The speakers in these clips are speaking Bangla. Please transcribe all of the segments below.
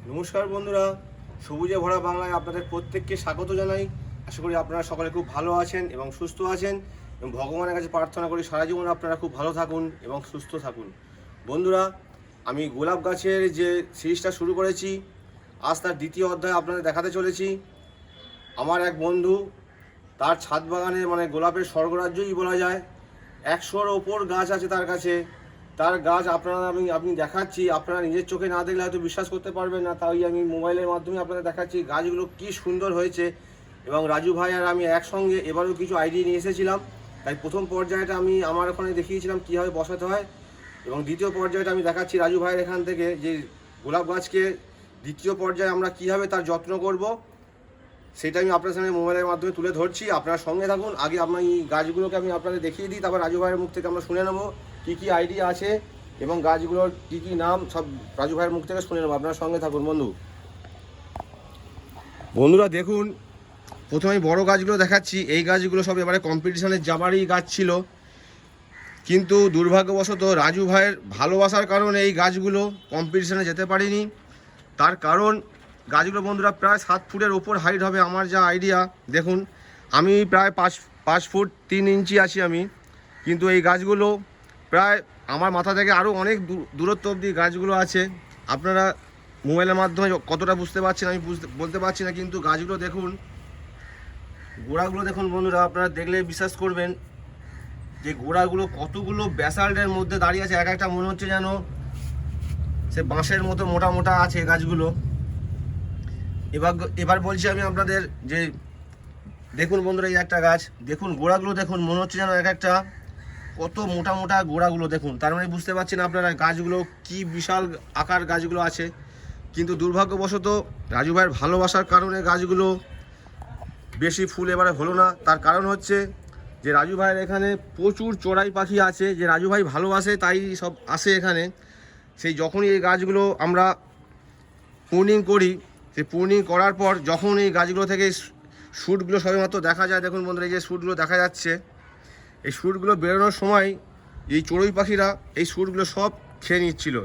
নমস্কার বন্ধুরা, সবুজে ভরা বাংলায় আপনাদের প্রত্যেককে স্বাগত জানাই। আশা করি আপনারা সকলে খুব ভালো আছেন এবং সুস্থ আছেন, এবং ভগবানের কাছে প্রার্থনা করি সারা জীবন আপনারা খুব ভালো থাকুন এবং সুস্থ থাকুন। বন্ধুরা, আমি গোলাপ গাছের যে সিরিজটা শুরু করেছি, আজ তার দ্বিতীয় অধ্যায় আপনাদের দেখাতে চলেছি। আমার এক বন্ধু, তার ছাদ বাগানে মানে গোলাপের স্বর্গরাজ্যই বলা যায়, 100-র ওপর গাছ আছে তার কাছে। তার গাছ আপনি দেখাচ্ছি, আপনারা নিজের চোখে না দেখলে হয়তো বিশ্বাস করতে পারবেন না, তাই আমি মোবাইলের মাধ্যমে আপনাদের দেখাচ্ছি গাছগুলো কি সুন্দর হয়েছে। এবং রাজু ভাই আর আমি একসঙ্গে এবারেও কিছু আইডিয়া নিয়ে এসেছিলাম। তাই প্রথম পর্যায়টা আমি আমার ওখানে দেখিয়েছিলাম কীভাবে বসাতে হয়, এবং দ্বিতীয় পর্যায়টা আমি দেখাচ্ছি রাজু ভাইয়ের এখান থেকে যে গোলাপ গাছকে দ্বিতীয় পর্যায়ে আমরা কীভাবে তার যত্ন করব, সেটা আমি আপনার সামনে মোবাইলের মাধ্যমে তুলে ধরছি। আপনারা সঙ্গে থাকুন। আগে আপনার এই গাছগুলোকে আমি আপনাদের দেখিয়ে দিই, তারপর রাজু ভাইয়ের মুখ থেকে আমরা শুনে নেবো কী কী আইডিয়া আছে এবং গাছগুলোর কী কী নাম সব রাজু ভাইয়ের মুখ থেকে শুনে নেবো। আপনারা সঙ্গে থাকুন বন্ধুরা দেখুন, প্রথমে আমি বড়ো গাছগুলো দেখাচ্ছি। এই গাছগুলো সব এবারে কম্পিটিশানে যাবারই গাছ ছিল, কিন্তু দুর্ভাগ্যবশত রাজু ভাইয়ের ভালোবাসার কারণে এই গাছগুলো কম্পিটিশানে যেতে পারিনি। তার কারণ গাছগুলো বন্ধুরা প্রায় 7 ফুটের ওপর হাইট হবে আমার যা আইডিয়া। দেখুন, আমি প্রায় 5 ফুট 3 ইঞ্চি আছি আমি, কিন্তু এই গাছগুলো প্রায় আমার মাথা থেকে আরও অনেক দূরত্ব অবধি গাছগুলো আছে। আপনারা মোবাইলের মাধ্যমে কতটা বুঝতে পারছেন আমি বলতে পারছি না, কিন্তু গাছগুলো দেখুন, গোড়াগুলো দেখুন বন্ধুরা, আপনারা দেখলে বিশ্বাস করবেন যে গোড়াগুলো কতগুলো ব্যাসাল্টের মধ্যে দাঁড়িয়ে আছে। এক একটা মনে হচ্ছে যেন সে বাঁশের মতো মোটা মোটা আছে গাছগুলো। এবার বলছি আমি আপনাদের যে দেখুন বন্ধুরা, এই একটা গাছ দেখুন, গোড়াগুলো দেখুন, মনে হচ্ছে যেন এক একটা কত মোটা মোটা গোড়াগুলো দেখুন। তার মানে বুঝতে পারছেন আপনারা গাছগুলো কি বিশাল আকার গাছগুলো আছে। কিন্তু দুর্ভাগ্যবশত রাজু ভাইয়ের ভালোবাসার কারণে গাছগুলো বেশি ফুল এবারে হলো না। তার কারণ হচ্ছে যে রাজু ভাইয়ের এখানে প্রচুর চড়াই পাখি আছে, যে রাজু ভাই ভালোবাসে তাই সব আসে এখানে। সেই যখনই এই গাছগুলো আমরা প্রুনিং করি, সেই প্রুনিং করার পর যখন এই গাছগুলো থেকে শ্যুটগুলো সবেমাত্র দেখা যায়, দেখুন বন্ধুরা এই যে শ্যুটগুলো দেখা যাচ্ছে, এই শ্যুটগুলো বেরোনোর সময় এই চড়ুই পাখিরা এই শ্যুটগুলো সব খেয়ে নিচ্ছিল।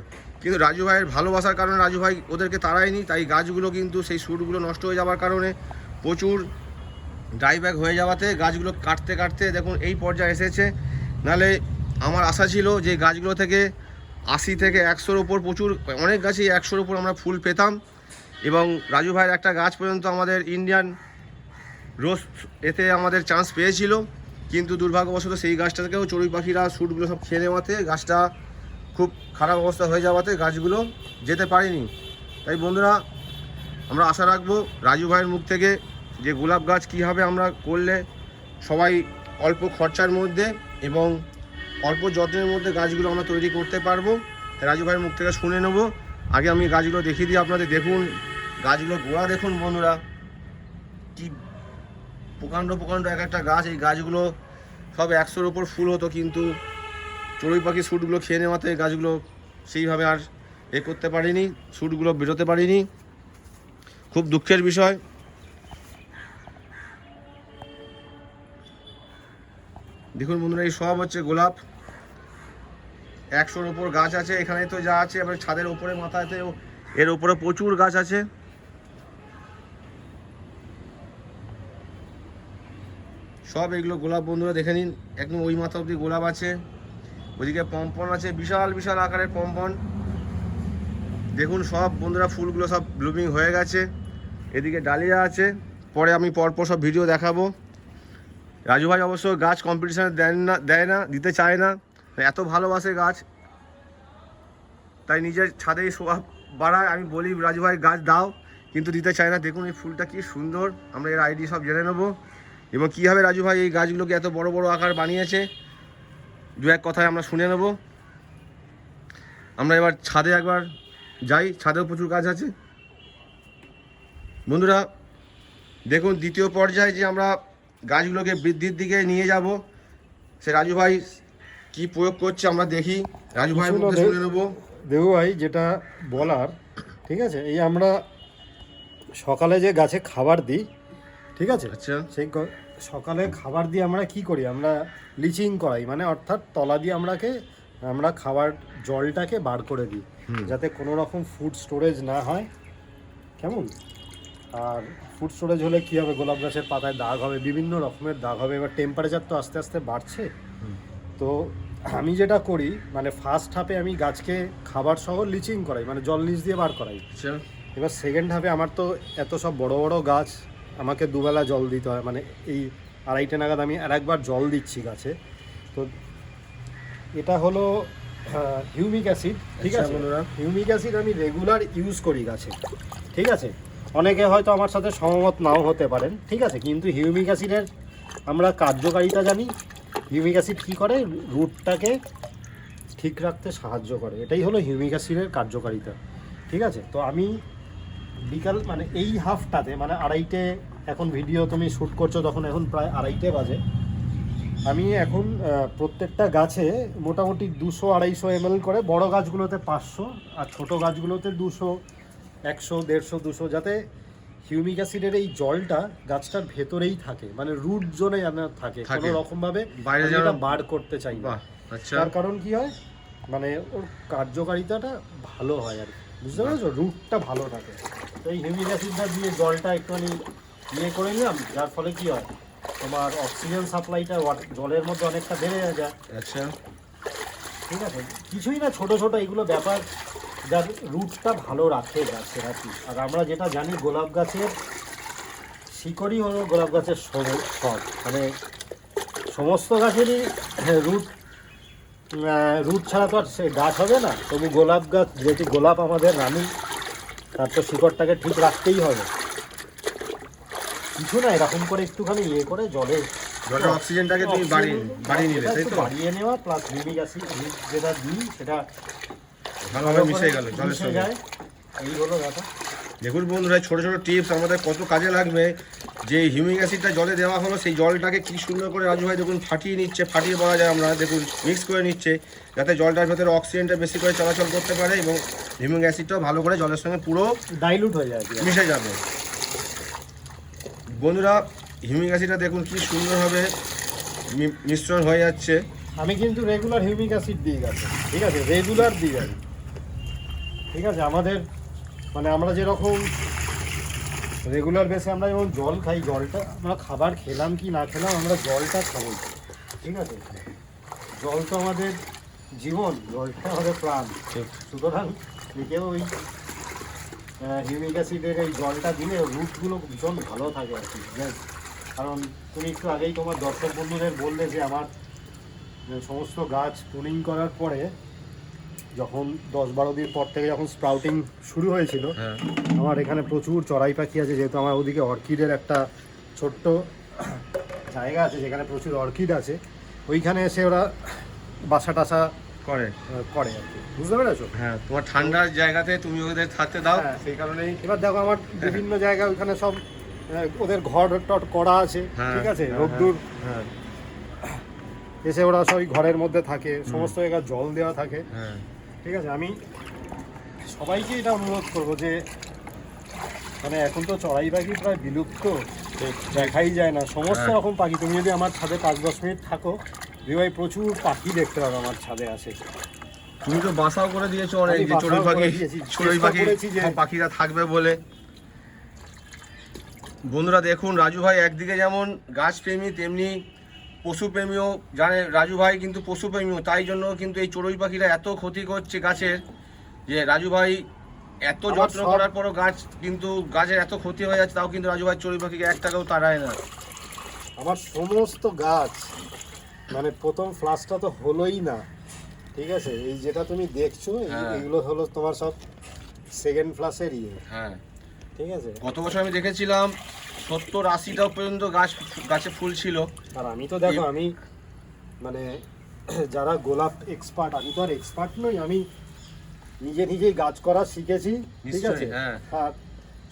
কিন্তু রাজু ভাইয়ের ভালোবাসার কারণে রাজু ভাই ওদেরকে তাড়ায়নি, তাই গাছগুলো কিন্তু সেই শ্যুটগুলো নষ্ট হয়ে যাওয়ার কারণে প্রচুর ড্রাইব্যাক হয়ে যাওয়াতে গাছগুলো কাটতে কাটতে দেখুন এই পর্যায়ে এসেছে। নাহলে আমার আশা ছিল যে গাছগুলো থেকে 80 থেকে 100-র ওপর প্রচুর অনেক গাছই 100-র ওপর আমরা ফুল পেতাম। এবং রাজু ভাইয়ের একটা গাছ পর্যন্ত আমাদের ইন্ডিয়ান রোজ এতে আমাদের চান্স পেয়েছিল, কিন্তু দুর্ভাগ্যবশত সেই গাছটা থেকেও চড়ুই পাখিরা শ্যুটগুলো সব খেয়ে নেওয়াতে গাছটা খুব খারাপ অবস্থা হয়ে যাওয়াতে গাছগুলো যেতে পারেনি। তাই বন্ধুরা, আমরা আশা রাখবো রাজু ভাইয়ের মুখ থেকে যে গোলাপ গাছ কীভাবে আমরা করলে সবাই অল্প খরচার মধ্যে এবং অল্প যত্নের মধ্যে গাছগুলো আমরা তৈরি করতে পারবো। রাজু ভাইয়ের মুখ থেকে শুনে নেব। আগে আমি গাছগুলো দেখিয়ে দিই আপনাদের। দেখুন গাছগুলো গোড়া দেখুন বন্ধুরা, কি প্রকাণ্ড প্রকাণ্ড এক একটা গাছ। এই গাছগুলো সব 100-র ওপর ফুল হতো, কিন্তু চড়ুই পাখি শ্যুটগুলো খেয়ে নেওয়াতে গাছগুলো সেইভাবে আর করতে পারিনি, শ্যুটগুলো বেরোতে পারিনি। খুব দুঃখের বিষয়। দেখুন বন্ধুরা, এই সব হচ্ছে গোলাপ, 100-র ওপর গাছ আছে এখানে তো যা আছে। এবার ছাদের ওপরে মাথাতে এর ওপরে প্রচুর গাছ আছে। সব এগুলো গোলাপ বন্ধুরা দেখে নিন, একদম ওই মাথা অবধি গোলাপ আছে। ওইদিকে পম্পন আছে, বিশাল বিশাল আকারের পম্পন। দেখুন সব বন্ধুরা ফুলগুলো সব ব্লুমিং হয়ে গেছে। এদিকে ডালিয়া আছে, পরে আমি পরপর সব ভিডিও দেখাবো। রাজু ভাই অবশ্য গাছ কম্পিটিশানে দেয় না, দিতে চায় না, এত ভালোবাসে গাছ, তাই নিজের ছাদেই শোভা বাড়ায়। আমি বলি রাজু ভাই গাছ দাও, কিন্তু দিতে চায় না। দেখুন এই ফুলটা কি সুন্দর, আমরা এর আইডি সব জেনে নেবো এবং কীভাবে রাজু ভাই এই গাছগুলোকে এত বড় বড় আকার বানিয়েছে দু এক কথায় আমরা শুনে নেব। আমরা এবার ছাদে একবার যাই, ছাদেও প্রচুর গাছ আছে বন্ধুরা। দেখুন দ্বিতীয় পর্যায়ে যে আমরা গাছগুলোকে বৃদ্ধির দিকে নিয়ে যাব, সে রাজু ভাই কি প্রয়োগ করছে আমরা দেখি। রাজু ভাই মুখে শুনে নেব। দেবু ভাই যেটা বলার, ঠিক আছে, এই আমরা সকালে যে গাছে খাবার দিই, ঠিক আছে, আচ্ছা, সেই সকালে খাবার দিয়ে আমরা কি করি, আমরা লিচিং করাই, মানে অর্থাৎ তলা দিয়ে আমরা খাবার জলটাকে বার করে দিই, যাতে কোনো রকম ফুড স্টোরেজ না হয় কেমন? আর ফুড স্টোরেজ হলে কী হবে, গোলাপ গাছের পাতায় দাগ হবে, বিভিন্ন রকমের দাগ হবে। এবার টেম্পারেচার তো আস্তে আস্তে বাড়ছে, তো আমি যেটা করি মানে ফার্স্ট হাফে আমি গাছকে খাবার সহ লিচিং করাই, মানে জল নিচ দিয়ে বার করাই। এবার সেকেন্ড হাফে আমার তো এত সব বড় বড় গাছ, আমাকে দুবেলা জল দিতে হয়, মানে এই 2:30 নাগাদ আমি আরেকবার জল দিচ্ছি গাছে। তো এটা হলো হিউমিক অ্যাসিড, ঠিক আছে? হিউমিক অ্যাসিড আমি রেগুলার ইউজ করি গাছে, ঠিক আছে? অনেকে হয়তো আমার সাথে সহমত নাও হতে পারেন, ঠিক আছে, কিন্তু হিউমিক অ্যাসিডের আমরা কার্যকারিতা জানি। হিউমিক অ্যাসিড কী করে, রুটটাকে ঠিক রাখতে সাহায্য করে, এটাই হলো হিউমিক অ্যাসিডের কার্যকারিতা, ঠিক আছে? তো আমি বিকাল মানে এই হাফটাতে মানে 2:30, এখন ভিডিও তুমি শ্যুট করছো তখন এখন প্রায় 2:30 বাজে, আমি এখন প্রত্যেকটা গাছে মোটামুটি 200-250 ml করে, বড় গাছগুলোতে 500 আর ছোট গাছগুলোতে 200, 100, 150, 200, যাতে হিউমিক অ্যাসিডের এই জলটা গাছটার ভেতরেই থাকে, মানে রুট জোনে যেন থাকে, কোনো রকমভাবে বাইরে এটা বার করতে চাই না। আচ্ছা, তার কারণ কি হয়, মানে ওর কার্যকারিতাটা ভালো হয় আর কি, বুঝতে পেরেছো? রুটটা ভালো থাকে। তো এই হিউমিক অ্যাসিডটা দিয়ে জলটা একটুখানি ইয়ে করে নিলাম, যার ফলে কি হয়, তোমার অক্সিজেন সাপ্লাইটা জলের মধ্যে অনেকটা বেড়ে যায়। আচ্ছা, ঠিক আছে, কিছুই না, ছোট ছোট এগুলো ব্যাপার যার রুটটা ভালো রাখে গাছের আর কি। আর আমরা যেটা জানি, গোলাপ গাছের শিকড়ই হলো গোলাপ গাছের সব, মানে সমস্ত গাছেরই রুট, রুট ছাড়া তো আর সে গাছ হবে না। তবু গোলাপ গাছ, যেটি গোলাপ আমাদের রানী, তার তো শিকড়টাকে ঠিক রাখতেই হবে। কিছু না, এরকম করে একটুখানি ইয়ে করে জলের অক্সিজেনটাকে তুমি বাড়িয়ে নিলে, তাই তো? বাড়িয়ে নেওয়া প্লাস হিউমিক অ্যাসিড যেটা দিই সেটা ভালোভাবে মিশে গেল জলের সঙ্গে। যায়, এই হলো ব্যাপার। দেখুন বন্ধুরা, ছোটো ছোটো টিপস আমাদের কত কাজে লাগবে। যে হিউমিক অ্যাসিডটা জলে দেওয়া হলো, সেই জলটাকে কি সুন্দর করে রাজু ভাই দেখুন ফাটিয়ে নিচ্ছে, ফাটিয়ে বলা যায় আমরা, দেখুন মিক্স করে নিচ্ছে, যাতে জলটার ভেতরে অক্সিজেনটা বেশি করে চলাচল করতে পারে এবং হিউমিক অ্যাসিডটাও ভালো করে জলের সঙ্গে পুরো ডাইলুট হয়ে যায়, মিশে যাবে। বন্ধুরা, হিউমিক অ্যাসিডটা দেখুন কি সুন্দরভাবে মিশ্রণ হয়ে যাচ্ছে। আমি কিন্তু রেগুলার হিউমিক অ্যাসিড দিই গাছে, ঠিক আছে, রেগুলার দিই আমি, ঠিক আছে? আমাদের মানে আমরা যেরকম রেগুলার বেসে আমরা যেমন জল খাই, জলটা আমরা খাবার খেলাম কি না খেলাম, আমরা জলটা খাবো, ঠিক আছে? জল তো আমাদের জীবন, জলটা আমাদের প্রাণ। সুতরাং একেও ওই হিউমিক অ্যাসিডের এই জলটা দিলে রুটগুলো ভীষণ ভালো থাকে আর কি। কারণ তুমি একটু আগেই তোমার দর্শক বন্ধুদের বললে যে আমার সমস্ত গাছ প্রুনিং করার পরে যখন 10-12 দিন পর থেকে যখন স্প্রাউটিং শুরু হয়েছিল, আমার এখানে প্রচুর চড়াই পাখি আছে, যেহেতু আমার ওদিকে অর্কিডের একটা ছোট্ট জায়গা আছে যেখানে প্রচুর অর্কিড আছে, ওইখানে এসে ওরা বাসা টাসা করে আর কি, বুঝতে পেরেছো? হ্যাঁ, তোমার ঠান্ডার জায়গাতে তুমি ওদের থাকতে দাও, সেই কারণেই। এবার দেখো আমার বিভিন্ন জায়গায় ওইখানে সব ওদের ঘর টট করা আছে, ঠিক আছে, রোদ্দুর, এসে ওরা সবই ঘরের মধ্যে থাকে, সমস্ত জায়গায় জল দেওয়া থাকে, ঠিক আছে? আমি সবাইকে এটা অনুরোধ করবো যে মানে এখন তো চড়াই পাখি প্রায় বিলুপ্ত, দেখাই যায় না সমস্ত রকম পাখি। তুমি যদি আমার ছাদে 5-10 মিনিট থাকো, ভাই প্রচুর পাখি দেখতে পাবে আমার ছাদে আসে। তুমি তো বাসাও করে দিয়েছো অনেক, যে চড়ুই পাখি পাখিরা থাকবে বলে। বন্ধুরা দেখুন, রাজু ভাই একদিকে যেমন গাছপ্রেমী, তেমনি পশুপ্রেমীও জানে। রাজু ভাই কিন্তু পশুপ্রেমীও, তাই জন্য কিন্তু এই চড়ুই পাখিরা এত ক্ষতি করছে গাছের, যে রাজু ভাই এত যত্ন করার পরও গাছ কিন্তু গাছের এত ক্ষতি হয়ে যাচ্ছে, তাও কিন্তু রাজু ভাই চড়ুই পাখিকে 1 টাকাও তাড়ায় না। আমার সমস্ত গাছ মানে প্রথম ফ্লাসটা তো হলোই না, ঠিক আছে? এই যেটা তুমি দেখছো এগুলো হলো তোমার সব সেকেন্ড ফ্লাসের ইয়ে, ঠিক আছে? গত বছর আমি দেখেছিলাম 70-80টা পর্যন্ত গাছে ফুল ছিল। আর আমি তো দেখো, আমি মানে যারা গোলাপ এক্সপার্ট, আমি তো আর এক্সপার্ট নই, আমি নিজেই গাছ করা শিখেছি, ঠিক আছে? আর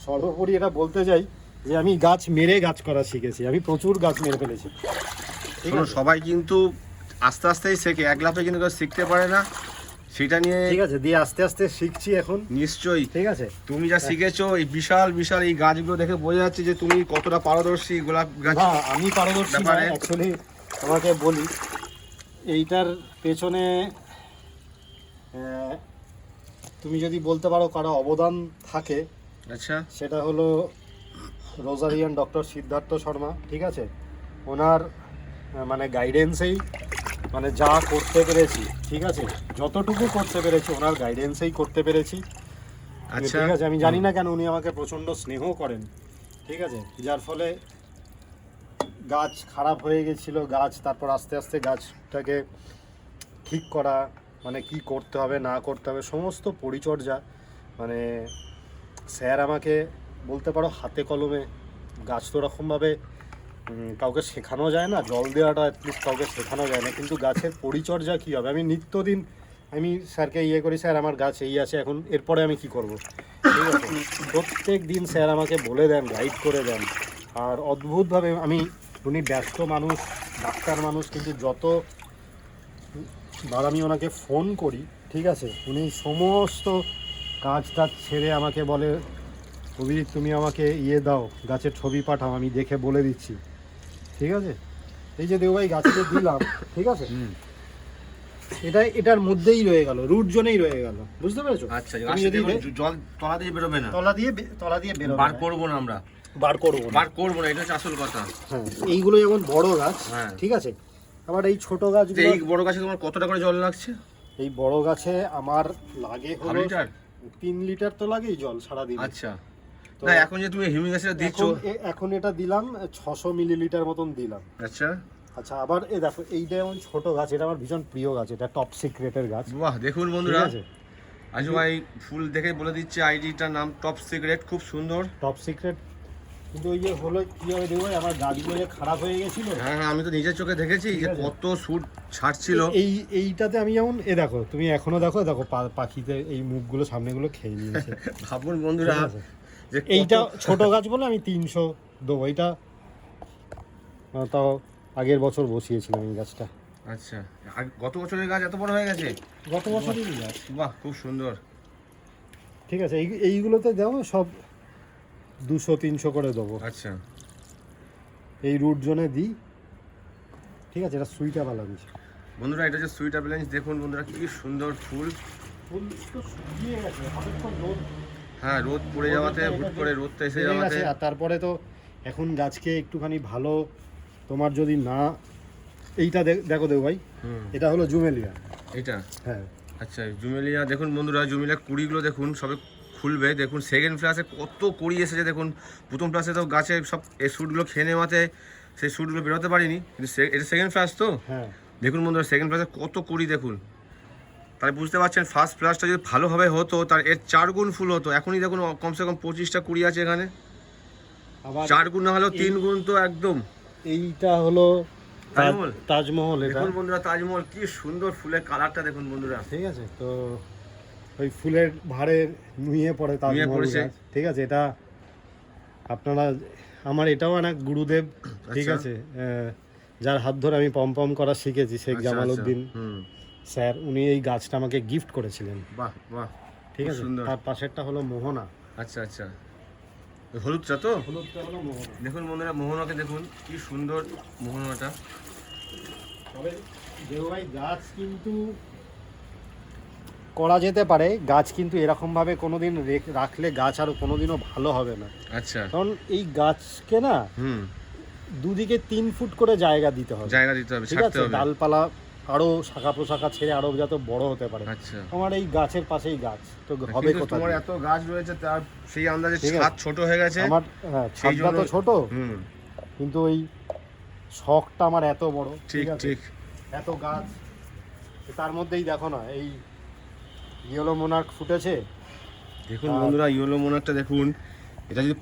সর্বোপরি এটা বলতে চাই যে আমি গাছ মেরে গাছ করা শিখেছি, আমি প্রচুর গাছ মেরে ফেলেছি। সবাই কিন্তু আস্তে আস্তেই শেখে, এক লাফে কিন্তু শিখতে পারে না, সেটা নিয়ে ঠিক আছে দিয়ে আস্তে আস্তে শিখছি এখন। নিশ্চয়ই, ঠিক আছে, তুমি যা শিখেছো এই বিশাল বিশাল এই গাছগুলো দেখে বোঝা যাচ্ছে যে তুমি কতটা পারদর্শী গোলাপ গাছ। আমি পারদর্শী না, অ্যাকচুয়ালি তোমাকে বলি, এইটার পেছনে তুমি যদি বলতে পারো কারো অবদান থাকে, আচ্ছা সেটা হলো রোজারিয়ান ডক্টর সিদ্ধার্থ শর্মা, ঠিক আছে। ওনার মানে গাইডেন্সেই মানে যা করতে পেরেছি, ঠিক আছে, যতটুকু করতে পেরেছি ওনার গাইডেন্সেই করতে পেরেছি। আচ্ছা ঠিক আছে, আমি জানি না কেন উনি আমাকে প্রচণ্ড স্নেহ করেন, ঠিক আছে, যার ফলে গাছ খারাপ হয়ে গেছিলো গাছ, তারপর আস্তে আস্তে গাছটাকে ঠিক করা, মানে কি করতে হবে না করতে হবে সমস্ত পরিচর্যা, মানে স্যার আমাকে বলতে পারো হাতে কলমে। গাছ তো ওরকমভাবে কাউকে শেখানো যায় না, জল দেওয়াটা অ্যাটলিস্ট কাউকে শেখানো যায় না, কিন্তু গাছের পরিচর্যা কী হবে আমি নিত্যদিন আমি স্যারকে করি, স্যার আমার গাছ এই আছে, এখন এরপরে আমি কি করব, ঠিক আছে। প্রত্যেক দিন স্যার আমাকে বলে দেন, গাইড করে দেন। আর অদ্ভুতভাবে উনি ব্যস্ত মানুষ, ডাক্তার মানুষ, কিন্তু যতবার আমি ওনাকে ফোন করি, ঠিক আছে, উনি সমস্ত কাজ টাজ ছেড়ে আমাকে বলে, অভিজিৎ তুমি আমাকে দাও, গাছের ছবি পাঠাও, আমি দেখে বলে দিচ্ছি, ঠিক আছে। এই যে দেওভাই গাছকে দিলাম, ঠিক আছে, এটার মধ্যেই রয়ে গেল, রুট জোনেই রয়ে গেল, বুঝতে পেরেছো। আচ্ছা গাছটা জল তলা দিয়ে বেরোবে না, তলা দিয়ে বেরোবে, বার করবো না আমরা, বার করবো না, এটা হচ্ছে আসল কথা। হ্যাঁ, এইগুলো যেমন বড় গাছ, হ্যাঁ ঠিক আছে, আবার এই ছোট গাছগুলো, এই বড় গাছে তোমার কতটা করে জল লাগছে? এই বড় গাছে আমার লাগে হলো 3 লিটার 3 লিটার তো লাগেই জল সারাদিন। আচ্ছা তো না এখন যে তুমি হিউমিক অ্যাসিড দিচ্ছ, এখন এটা দিলাম 600 মিলিলিটার মতন দিলাম। আচ্ছা আচ্ছা, আবার দেখো এইটা যেমন ছোট গাছ, এটা আমার ভীষণ প্রিয় গাছ, এটা টপ সিক্রেটের গাছ। বাহ দেখুন ঠিক বন্ধুরা, আছে, আজু ভাই ফুল দেখে বলে দিচ্ছে আইডিটার নাম টপ সিক্রেট, খুব সুন্দর। Top secret. কিন্তু ওই যে হলো কি হবে দেখো, আমার গাছগুলো যে খারাপ হয়ে গেছিল, হ্যাঁ হ্যাঁ আমি তো নিজের চোখে দেখেছি যে কত শুট ছাড়ছিল। এইটাতে আমি যেমন দেখো, তুমি এখনো দেখো পাখিতে এই মুখগুলো সামনেগুলো খেয়ে নিয়েছে। ভাবুন বন্ধুরা যে এইটা ছোট গাছ বলে আমি 300 দেবো, এইটা তাও আগের বছর বসিয়েছিলাম এই গাছটা। আচ্ছা গত বছরের গাছ এত বড় হয়ে গেছে? গত বছরেরই গাছ। বাহ খুব সুন্দর। ঠিক আছে, এইগুলোতে দেবো সব 200-300 করে দেবো। আচ্ছা এই রুট জোনে দিই, ঠিক আছে। এটা সুইটা বালাবি বন্ধুরা, এটা হচ্ছে সুইট অ্যাভেলেন্স। দেখুন বন্ধুরা কি সুন্দর ফুল, ফুল তো শুকিয়ে গেছে, অনেকক্ষণ রোদ, হ্যাঁ রোদ পড়ে যাওয়াতে হুট করে রোদটা এসে যাওয়াতে। আর তারপরে তো এখন গাছকে একটুখানি ভালো, তোমার যদি না, এইটা দেখো দেবো ভাই, এটা হলো জুমেলিয়া, এটা হ্যাঁ। আচ্ছা জুমেলিয়া, দেখুন বন্ধুরা জুমেলিয়া কুড়িগুলো দেখুন সবে খুলবে। দেখুন সেকেন্ড ফ্লাসে কত কুড়ি এসেছে দেখুন। প্রথম ফ্লাসে তো গাছে সব এই শ্যুটগুলো খেয়ে নেওয়াতে সেই শ্যুটগুলো বেরোতে পারিনি, কিন্তু এটা সেকেন্ড ফ্লাস তো। হ্যাঁ দেখুন বন্ধুরা সেকেন্ড ফ্লাসে কত কুড়ি দেখুন, তাহলে বুঝতে পারছেন ফার্স্ট ফ্লাসটা যদি ভালোভাবে হতো তার এর 4 গুণ ফুল হতো। এখনই দেখুন কমসে কম 25টা কুড়ি আছে এখানে, আবার 4 গুণ না হলেও 3 গুণ তো একদম। এইটা হলো তাজমহল। তাজমহল, এটা দেখুন বন্ধুরা তাজমহল কি সুন্দর ফুলের কালারটা দেখুন বন্ধুরা। ঠিক আছে, তো ওই ফুলের ভারে নুয়ে পড়ে তাজমহল গাছ, ঠিক আছে। এটা আপনারা, আমার এটাও অনেক গুরুদেব, ঠিক আছে, যার হাত ধরে আমি পম করা শিখেছি, শেখ জামালউদ্দিন স্যার, উনি এই গাছটা আমাকে গিফট করেছিলেন। বাহ বাহ ঠিক আছে, তার পাশেরটা হলো মোহনা। আচ্ছা আচ্ছা হলুদটা তো, হলুদটা হলো মোহনা। দেখুন বন্ধুরা মোহনাকে দেখুন কি সুন্দর মোহনাটা। তবে দেও ভাই গাছ কিন্তু করা যেতে পারে, গাছ কিন্তু এরকমভাবে কোনোদিন রাখলে গাছ আর কোনোদিনও ভালো হবে না। আচ্ছা কারণ এই গাছকে না দুদিকে 3 ফুট করে জায়গা দিতে হবে, ঠিক আছে, ডালপালা আরো শাখা প্রশাখা ছেড়ে আরো যাতে বড় হতে পারে। আচ্ছা আমার এই গাছের পাশেই গাছ, তো হবে কোথায়? তোমার এত গাছ রয়েছে তার সেই আন্দাজে ছাদ ছোট হয়ে গেছে আমার, হ্যাঁ ছাদটা তো ছোট, কিন্তু ওই শখটা আমার এত বড়, ঠিক আছে, এত গাছ, তার মধ্যেই দেখো না এই ইয়েলো মোনার্ক ফুটেছে। দেখুন বন্ধুরা ইয়েলো মোনার্কটা দেখুন, এটা যদি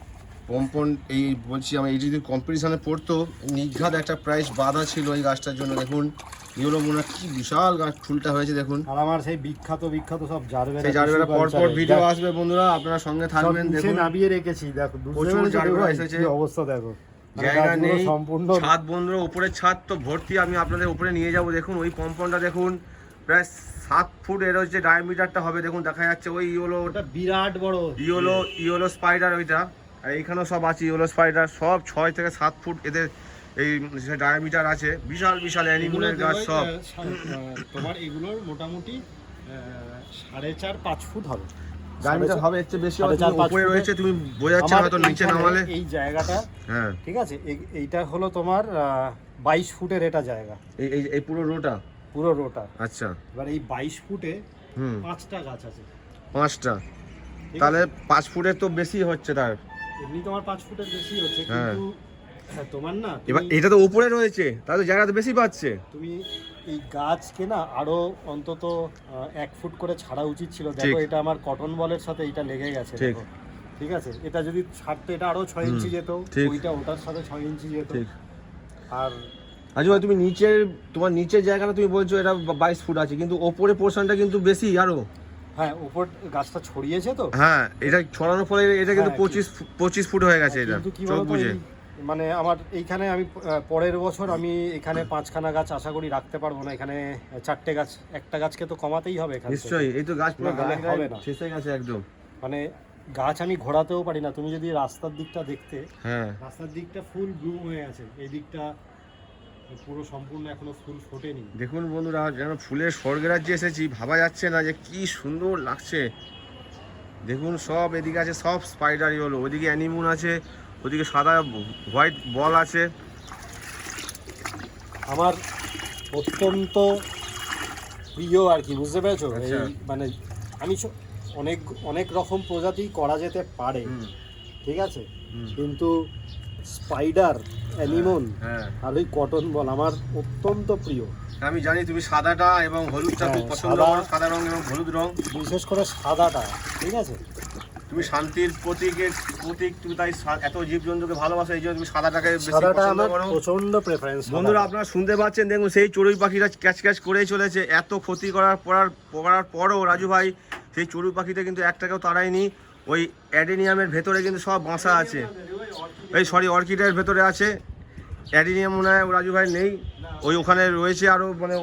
পম্পন এই বলছি আমি, এই যদি কম্পিটিশনে পড়তো নিঘাত একটা প্রাইস বাঁধা ছিল এই গাছটার জন্য। দেখুন ইয়েলো মোনার্ক কি বিশাল গাছ, ফুলটা হয়েছে দেখুন। আর আমার সেই বিখ্যাত সব জারবেরা, সেই জারবেরা পর ভিডিও আসবে বন্ধুরা, আপনারা সঙ্গে থাকবেন। দেখুন নামিয়ে রেখেছি, দেখো প্রচুর জারবেরা এসেছে, কি অবস্থা দেখো, জায়গা নেই সম্পূর্ণ ছাদ বন্ধুরা, উপরের ছাদ তো ভর্তি। আমি আপনাদের উপরে নিয়ে যাব। দেখুন ওই পম্পনটা দেখুন প্রায় 7 ফুট এর হচ্ছে ডায়ামিটারটা হবে, দেখুন দেখা যাচ্ছে। ওই ইয়েলো, ওটা বিরাট বড় ইয়েলো স্পাইডার ওইটা, আর এইখানেও সব আছে ইয়েলো স্পাইডার, সব 6 থেকে 7 ফুট এদের এই ডায়ামিটার আছে। বিশাল বিশাল অ্যানিমেলের গাছ সব। তোমার এগুলোর মোটামুটি 4.5-5 ফুট হবে। ডায়ামিটার হবে একটু বেশি, সাড়ে চার, পাঁচ উপরে ফুটে। রয়েছে, তুমি বোঝাচ্ছে আমার হয়তো নিচে এইখানে নামালে। এই জায়গাটা, হ্যাঁ, ঠিক আছে, এইটা হলো তোমার 22 ফুটের এটা জায়গা, এই এই এই পুরো রোটা। পুরো রোটা। আচ্ছা, এবার এই 22 ফুটে হুম, 5টা গাছ আছে। 5টা, ঠিক তাহলে আছে? 5 ফুটের তো বেশি হচ্ছে তার। এমনি তোমার 5 ফুটের বেশি হচ্ছে, হ্যাঁ। কিন্তু তোমার না, এবার তুমি- এটা তো উপরে রয়েছে, তাহলে তো জায়গা তো বেশি পাচ্ছে। তুমি এই গাছকে না আরো অন্তত 1 ফুট করে ছাড়া উচিত ছিল। দেখো ঠিক। এটা আমার কটন বলের সাথে এটা লেগে গেছে, ঠিক। দেখো। ঠিক আছে, এটা যদি ছাড়তে এটা আরো 6 ইঞ্চি যেত, ঠিক। ওইটা ওটার সাথে 6 ইঞ্চি যেত। ঠিক। আর আচ্ছা ভাই, তুমি তোমার নিচের জায়গাটা তুমি বলছো এটা 22 ফুট আছে, কিন্তু ওপরে পোর্শনটা কিন্তু বেশি আরো। হ্যাঁ, উপর গাছটা ছড়িয়েছে তো। হ্যাঁ, এটা ছড়ানোর ফলে এটা কিন্তু হ্যাঁ, 25 ফুট হয়ে গেছে এটা, কিন্তু কি চোখ বলতো, বুঝে। মানে আমার এইখানে আমি পরের বছর আমি এখানে 5খানা গাছ আশা করি রাখতে পারবো না। এখানে 4টে গাছ, একটা গাছকে তো কমাতেই হবে এখানে। নিশ্চয়ই, এই তো গাছ পুরো না হলে হবে না। শেষ হয়ে গেছে একদম। মানে গাছ আমি ঘোরাতেও পারি না। তুমি যদি রাস্তার দিকটা দেখতে, হ্যাঁ, রাস্তার দিকটা ফুল ব্লুম হয়ে আছে, এই দিকটা পুরো সম্পূর্ণ এখনো ফুল ফোটেনি। দেখুন বন্ধুরা, যেন ফুলের স্বর্গ রাজ্যে এসেছি, ভাবা যাচ্ছে না যে কি সুন্দর লাগছে। দেখুন সব এদিকে আছে, সব স্পাইডার ইয়েলো, ওইদিকে অ্যানিমুন আছে, ওইদিকে সাদা হোয়াইট বল আছে। আমার অত্যন্ত প্রিয় আর কি, বুঝতে পেরেছো? আচ্ছা। এই মানে আমি অনেক অনেক রকম প্রজাতি করা যেতে পারে, হুম, ঠিক আছে, হুম। কিন্তু স্পাইডার, অ্যানিমন হ্যাঁ, আর ওই কটন বল আমার অত্যন্ত প্রিয়। আমি জানি তুমি সাদাটা এবং হলুদটা খুব হ্যাঁ, পছন্দ সাদা- করো, সাদা রং এবং হলুদ রং। বিশেষ করে সাদাটা, ঠিক আছে। তুমি শান্তির প্রতীক, তুমি তাই এত জীবজন্তুকে ভালোবাসো, এই জন্য তুমি সাদাটাকে বেশি সাদাটা পছন্দ আমার করো। প্রচন্ড প্রেফারেন্স। বন্ধুরা, আপনারা শুনতে পাচ্ছেন, দেখুন সেই চড়ুই পাখিটা ক্যাচ ক্যাচ করেই চলেছে। এত ক্ষতি করার পরও রাজু ভাই সেই চড়ুই পাখিটা কিন্তু একটাকেও তাড়ায়নি। ওই অ্যাডেনিয়ামের ভেতরে কিন্তু সব বাসা আছে, এই সরি অর্কিডের ভেতরে আছে। অ্যাডেনিয়াম মনে হয় রাজু ভাই নেই, ওখানে রয়েছে আরও, মানে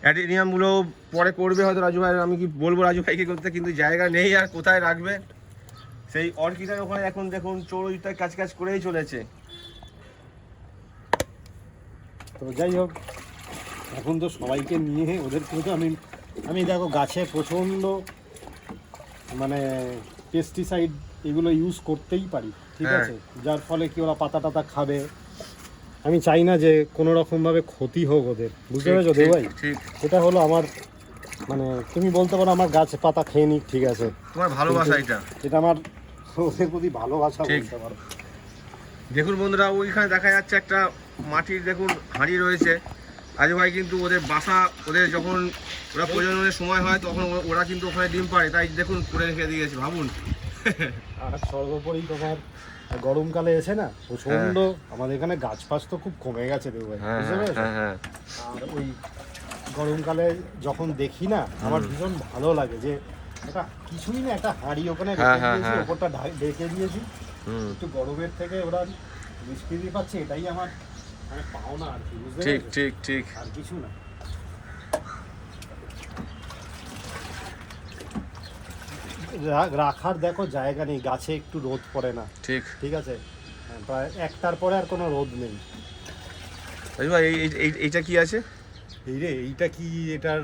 অ্যাডেনিয়ামগুলো পরে করবে হয়তো রাজু ভাই। আমি কি বলবো রাজু ভাইকে করতে, কিন্তু জায়গা নেই আর কোথায় রাখবে। সেই অর্কিডের ওখানে এখন দেখুন চড়ুইটা কাজ কাজ করেই চলেছে। তো যাই হোক, এখন তো সবাইকে নিয়ে ওদেরকে তো আমি দেখো গাছে প্রচণ্ড মানে পেস্টিসাইড এগুলো ইউজ করতেই পারি, ঠিক হ্যাঁ। আছে, যার ফলে কি ওরা পাতা টাতা খাবে। আমি চাই না যে কোনো রকমভাবে ক্ষতি হোক ওদের, বুঝতে ঠিক, পেরেছো ঠিক, ভাই? ঠিক। এটা হলো আমার, মানে তুমি বলতে পারো আমার গাছ পাতা খেয়ে নিক, ঠিক আছে, তোমার ভালোবাসা এটা। এটা আমার ওদের প্রতি ভালোবাসা ঠিক। বলতে পারো। দেখুন বন্ধুরা, ওইখানে দেখা যাচ্ছে একটা মাটির দেখুন হাঁড়ি রয়েছে। রাজু ভাই কিন্তু ওদের বাসা, ওদের যখন ওরা প্রজননের সময় হয় তখন ওরা কিন্তু ওখানে ডিম পাড়ে, তাই দেখুন করে রেখে দিয়েছে, ভাবুন। আর সর্বোপরি তোমার গরমকালে এসে না প্রচন্ড আমাদের এখানে গাছ ফাছ তো খুব কমে গেছে দেবো ভাই, হ্যাঁ, বুঝতে পেরেছো? হ্যাঁ, হ্যাঁ। আর ওই গরমকালে যখন দেখি না আমার ভীষণ ভালো লাগে যে একটা কিছুই না, একটা হাঁড়ি ওখানে হ্যাঁ, রেখে হ্যাঁ, দিয়েছি, হ্যাঁ। ওপরটা ঢেকে দিয়েছি, হুম, একটু গরমের থেকে ওরা নিষ্কৃতি পাচ্ছে, এটাই আমার মানে পাওনা আর কি, বুঝতে ঠিক, পেরেছো? ঠিক, ঠিক। আর কিছু না। রাখার দেখো জায়গা নেই, গাছে একটু রোদ পড়ে না, ঠিক। ঠিক আছে, প্রায় একটার পরে আর কোনো রোদ নেই। রাজু ভাই, এইটা কি আছে? এই রে, এইটা কি, এটার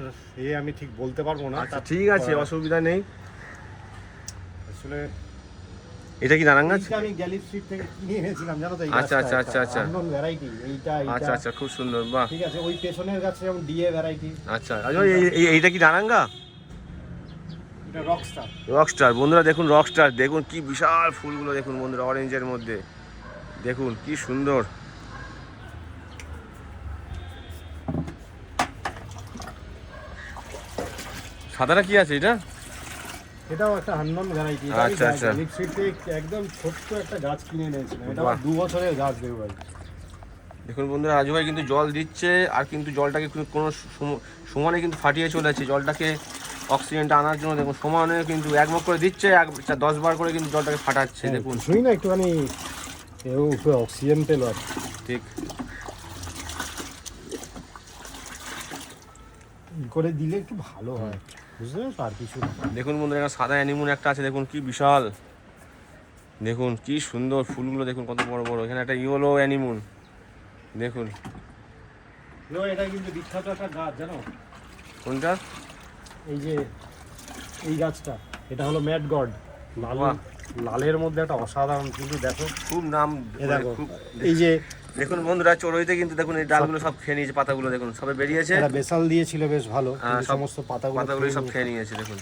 আমি ঠিক বলতে পারবো না। আচ্ছা, ঠিক আছে, অসুবিধা নেই। আসলে এটা কি নারাং গাছ? এইটা আমি গ্যালি স্ট্রিট থেকে কিনে এনেছিলাম, জানো তো, এই আচ্ছা, গাছটা আচ্ছা, আচ্ছা, আচ্ছা। ভ্যারাইটি এইটা, আচ্ছা, আচ্ছা, খুব সুন্দর, বাহ। ঠিক আছে। ওই পেছনের গাছে যেমন ডিএ ভ্যারাইটি, আচ্ছা রাজু ভাই, এইটা কি নারাঙ্গা? এটা রকস্টার। রকস্টার। বন্ধুরা দেখুন রকস্টার, দেখুন কি বিশাল ফুলগুলো, দেখুন বন্ধুরা অরেঞ্জের মধ্যে, দেখুন কি সুন্দর। সাদাটা কি আছে এটা? এটাও একটা হান্নন ভ্যারাইটি। আচ্ছা, আচ্ছা। গ্যালি স্ট্রিট থেকে একদম ছোট্ট একটা গাছ কিনে এনেছিলাম, এটা বাহ। 2 বছরের গাছ দেবো ভাই। দেখুন বন্ধুরা, রাজু ভাই কিন্তু জল দিচ্ছে, আর কিন্তু জলটাকে কোনো সমানে কিন্তু ফাটিয়ে চলেছে জলটাকে, অক্সিজেনটা আনার জন্য। দেখুন সমানে কিন্তু একমুখ করে দিচ্ছে, 10 বার করে কিন্তু জলটাকে ফাটাচ্ছে, দেখুন। শুনি না একটুখানি এও একটু অক্সিজেন পেল আর কি। ঠিক। করে দিলে একটু ভালো হয়, বুঝতে পেরেছো, আর কিছু না। দেখুন বন্ধুরা, এখানে সাদা অ্যানিমন একটা আছে, দেখুন কি বিশাল, দেখুন কি সুন্দর ফুলগুলো, দেখুন কত বড় বড়। এখানে একটা ইয়েলো অ্যানিমন, দেখুন। এটা কিন্তু বিখ্যাত একটা গাছ, জানো? কোনটা? এই যে এই গাছটা, এটা হলো ম্যাড গড, লাল বাহ। লালের মধ্যে একটা অসাধারণ, কিন্তু দেখো খুব নাম এ দেখো খুব এই যে দেখুন বন্ধুরা চড়ুইতে কিন্তু দেখুন এই ডালগুলো সব খেয়ে নিয়েছে, পাতাগুলো দেখুন সবে বেরিয়েছে, এটা বেসাল দিয়েছিল বেশ ভালো, কিন্তু সব সমস্ত পাতাগুলো পাতাগুলো সব খেয়ে খেয়ে নিয়েছে দেখুন।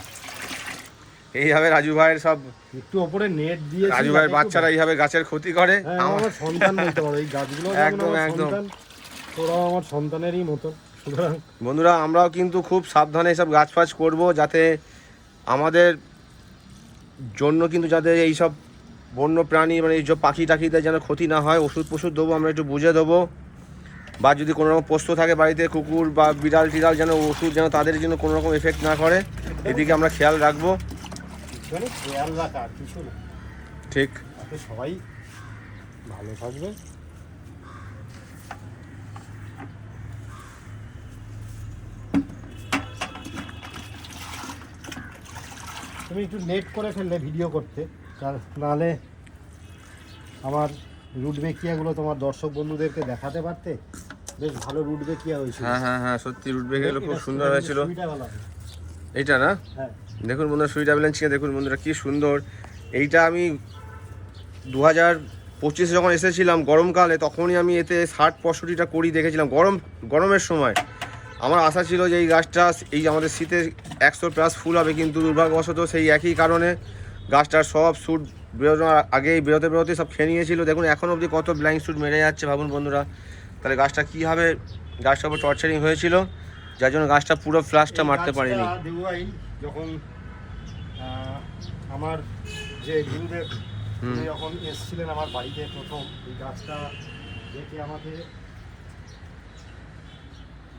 এইভাবে রাজু ভাইয়ের সব, একটু ওপরে নেট দিয়েছি, রাজু ভাইয়ের বাচ্চারা এইভাবে গাছের ক্ষতি করে। হ্যাঁ, আমার সন্তান বলতে পারো, এই গাছগুলো যেমন একদম, আমার একদম। সন্তান, তোরাও আমার সন্তানেরই মতো। সুতরাং বন্ধুরা আমরাও কিন্তু খুব সাবধানে এসব গাছ ফাছ করবো, যাতে আমাদের জন্য কিন্তু যাতে এইসব বন্য প্রাণী মানে এইসব পাখি টাখিদের যেন ক্ষতি না হয়, ওষুধ ফষুধ দেবো, আমরা একটু বুঝে দেবো, বা যদি কোনো রকম পোস্ত থাকে বাড়িতে কুকুর বা বিড়াল টিড়াল যেন ওষুধ যেন তাদের জন্য কোনো রকম এফেক্ট না করে, এদিকে আমরা খেয়াল রাখবো। মানে খেয়াল রাখা আর কিছু না, ঠিক। তাতে সবাই ভালো থাকবে। তুমি একটু লেট করে ফেললে ভিডিও করতে, কারণ নাহলে আমার রুট বেকিয়াগুলো তোমার দর্শক বন্ধুদেরকে দেখাতে পারতে। বেশ ভালো রুট বেকিয়া হয়েছিল। হ্যাঁ হ্যাঁ হ্যাঁ, সত্যি রুট বেগুলো খুব সুন্দর হয়েছিল। সুইটা ভালো আছে। এইটা না, হ্যাঁ, দেখুন বন্ধুরা সুইট অ্যাভেলেন্স চিকেন দেখুন বন্ধুরা কি সুন্দর। এইটা আমি 2025 যখন এসেছিলাম গরমকালে, তখনই আমি এতে 60-65টা করি দেখেছিলাম গরমের সময়। আমার আশা ছিল যে এই গাছটা এই আমাদের শীতে 100+ ফুল হবে, কিন্তু দুর্ভাগ্যবশত সেই একই কারণে গাছটার সব শ্যুট বেরোনোর আগেই বেরোতে সব খেয়ে নিয়েছিল। দেখুন এখন অবধি কত ব্লাইন্ড শ্যুট মেরে যাচ্ছে, ভাবুন বন্ধুরা তাহলে গাছটা কীভাবে, গাছটার উপর টর্চারিং হয়েছিল, যার জন্য গাছটা পুরো ফ্লাশটা মারতে পারিনি। দেবু ভাই যখন আমার যে গুরুদেব উনি যখন এসেছিলেন আমার বাড়িতে প্রথম, এই গাছটা দেখে আমাকে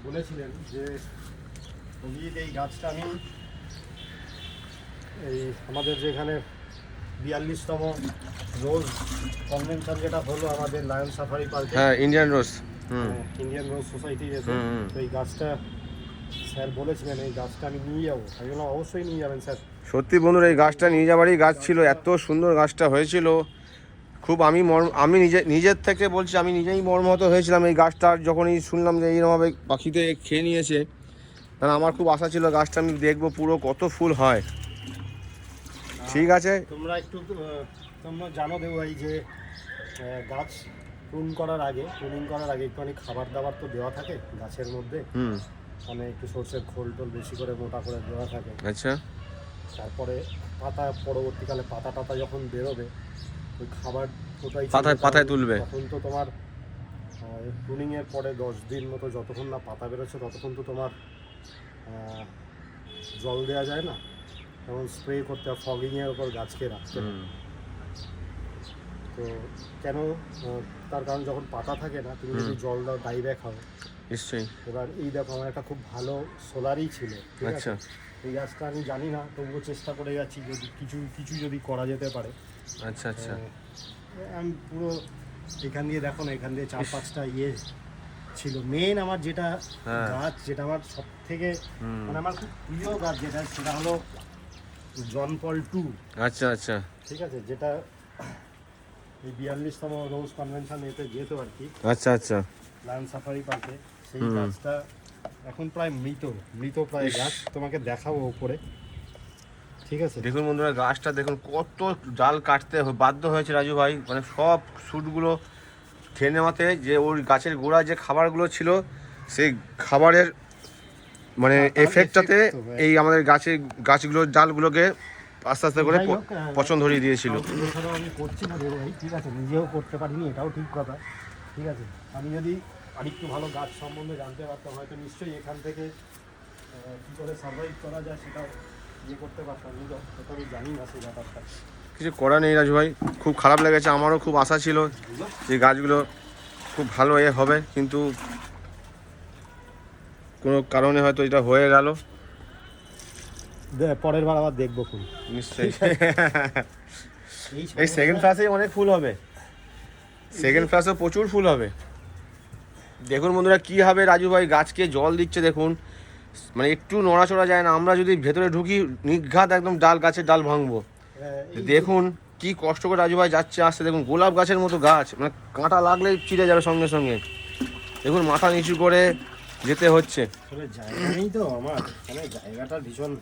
বলেছিলেন যে অভিজিৎ এই গাছটা আমি এই আমাদের যেখানে 42তম রোজ কনভেনশন যেটা হলো আমাদের লায়ন সাফারি পার্কে, হ্যাঁ ইন্ডিয়ান রোজ, ইন্ডিয়ান রোজ সোসাইটি যেতে, তো এই গাছটা স্যার বলেছিলেন এই গাছটা আমি নিয়ে যাবো। আমি বললাম অবশ্যই নিয়ে যাবেন স্যার। সত্যি বন্ধুরা এই গাছটা নিয়ে যাবারই গাছ ছিল, এত সুন্দর গাছটা হয়েছিল। খুব আমি নিজের থেকে বলছি, আমি নিজেই মর্মাহত হয়েছিলাম এই গাছটার যখনই শুনলাম যে এইরকমভাবে পাখিতে খেয়ে নিয়েছে। কারণ আমার খুব আশা ছিল গাছটা আমি দেখবো পুরো কত ফুল হয়। ঠিক আছে, তোমরা একটু তোমরা জানো দেবো ভাই যে গাছ প্রুনিং করার আগে একটুখানি খাবার দাবার তো দেওয়া থাকে গাছের মধ্যে, মানে একটু সর্ষের খোল টোল বেশি করে মোটা করে দেওয়া থাকে। আচ্ছা, তারপরে পাতা পরবর্তীকালে পাতা টাতা যখন বেরোবে ওই খাবার ওটাই পাতায় তুলবে। তখন তো তোমার প্রুনিংয়ের পরে 10 দিন মতো যতক্ষণ না পাতা বেরোচ্ছে ততক্ষণ তো তোমার জল দেওয়া যায় না, যেমন স্প্রে করতে হয়, ফগিংয়ের ওপর গাছকে রাখতে হয়। তো কেন তার কারণ যখন পাতা থাকে না তুমি যদি জল দাও ডাই ব্যাক হবে নিশ্চয়ই। এবার এই দেখো আমার একটা খুব ভালো সোলারই ছিল, ঠিক আছে। আচ্ছা এই গাছটা আমি জানি না, তবুও চেষ্টা করে যাচ্ছি যদি কিছু যদি করা যেতে পারে। আচ্ছা আচ্ছা, আমি পুরো এখান দিয়ে দেখো না, এখান দিয়ে 4-5টা ইয়ে ছিল। মেন আমার যেটা গাছ, যেটা আমার সব থেকে মানে আমার খুব প্রিয় গাছ যেটা, সেটা হলো জন পল 2। আচ্ছা আচ্ছা, ঠিক আছে, যেটা এই 42তম রোজ কনভেনশন এতে যেত আর কি, আচ্ছা আচ্ছা, লায়ন সাফারি পার্কে। সেই গাছটা এখন প্রায় মৃত প্রায় গাছ, তোমাকে দেখাবো উপরে। ঠিক আছে, দেখুন বন্ধুরা গাছটা দেখুন কত ডাল কাটতে বাধ্য হয়েছে রাজু ভাই, মানে সব শ্যুটগুলো খেয়ে নেওয়াতে, যে ওই গাছের গোড়ায় যে খাবারগুলো ছিল সেই খাবারের মানে এফেক্টটাতে এই আমাদের গাছগুলোর ডালগুলোকে আস্তে আস্তে করে পচন ধরিয়ে দিয়েছিল। আমি করছি না দেবো ভাই, ঠিক আছে, নিজেও করতে পারিনি, এটাও ঠিক কথা। ঠিক আছে, আমি যদি আরেকটু ভালো গাছ সম্বন্ধে জানতে পারতাম হয়তো নিশ্চয়ই এখান থেকে কী করে সার্ভাইভ করা যায় সেটাও ইয়ে করতে পারতাম, কিন্তু আমি জানি না সেই ব্যাপারটা। কিছু করা নেই রাজু ভাই, খুব খারাপ লেগেছে, আমারও খুব আশা ছিল যে গাছগুলো খুব ভালো হবে, কিন্তু কোনো কারণে হয়তো এটা হয়ে গেল। পরের বার আবার দেখবো ফুল নিশ্চয়ই। এই সেকেন্ড ফ্লাসে অনেক ফুল হবে, সেকেন্ড ফ্লাসেও প্রচুর ফুল হবে। দেখুন বন্ধুরা কী হবে, রাজু ভাই গাছকে জল দিচ্ছে দেখুন, মানে একটু নড়াচড়া যায় না। আমরা যদি ভেতরে ঢুকি নিঘাত একদম গাছের ডাল ভাঙবো। দেখুন কি কষ্ট করে রাজু ভাই যাচ্ছে আসছে, দেখুন গোলাপ গাছের মতো গাছ, মানে কাঁটা লাগলেই চিড়ে যাবে সঙ্গে সঙ্গে। দেখুন মাথা নিচু করে যেতে হচ্ছে। জায়গা নেই তো আমার, মানে জায়গাটা ভীষণ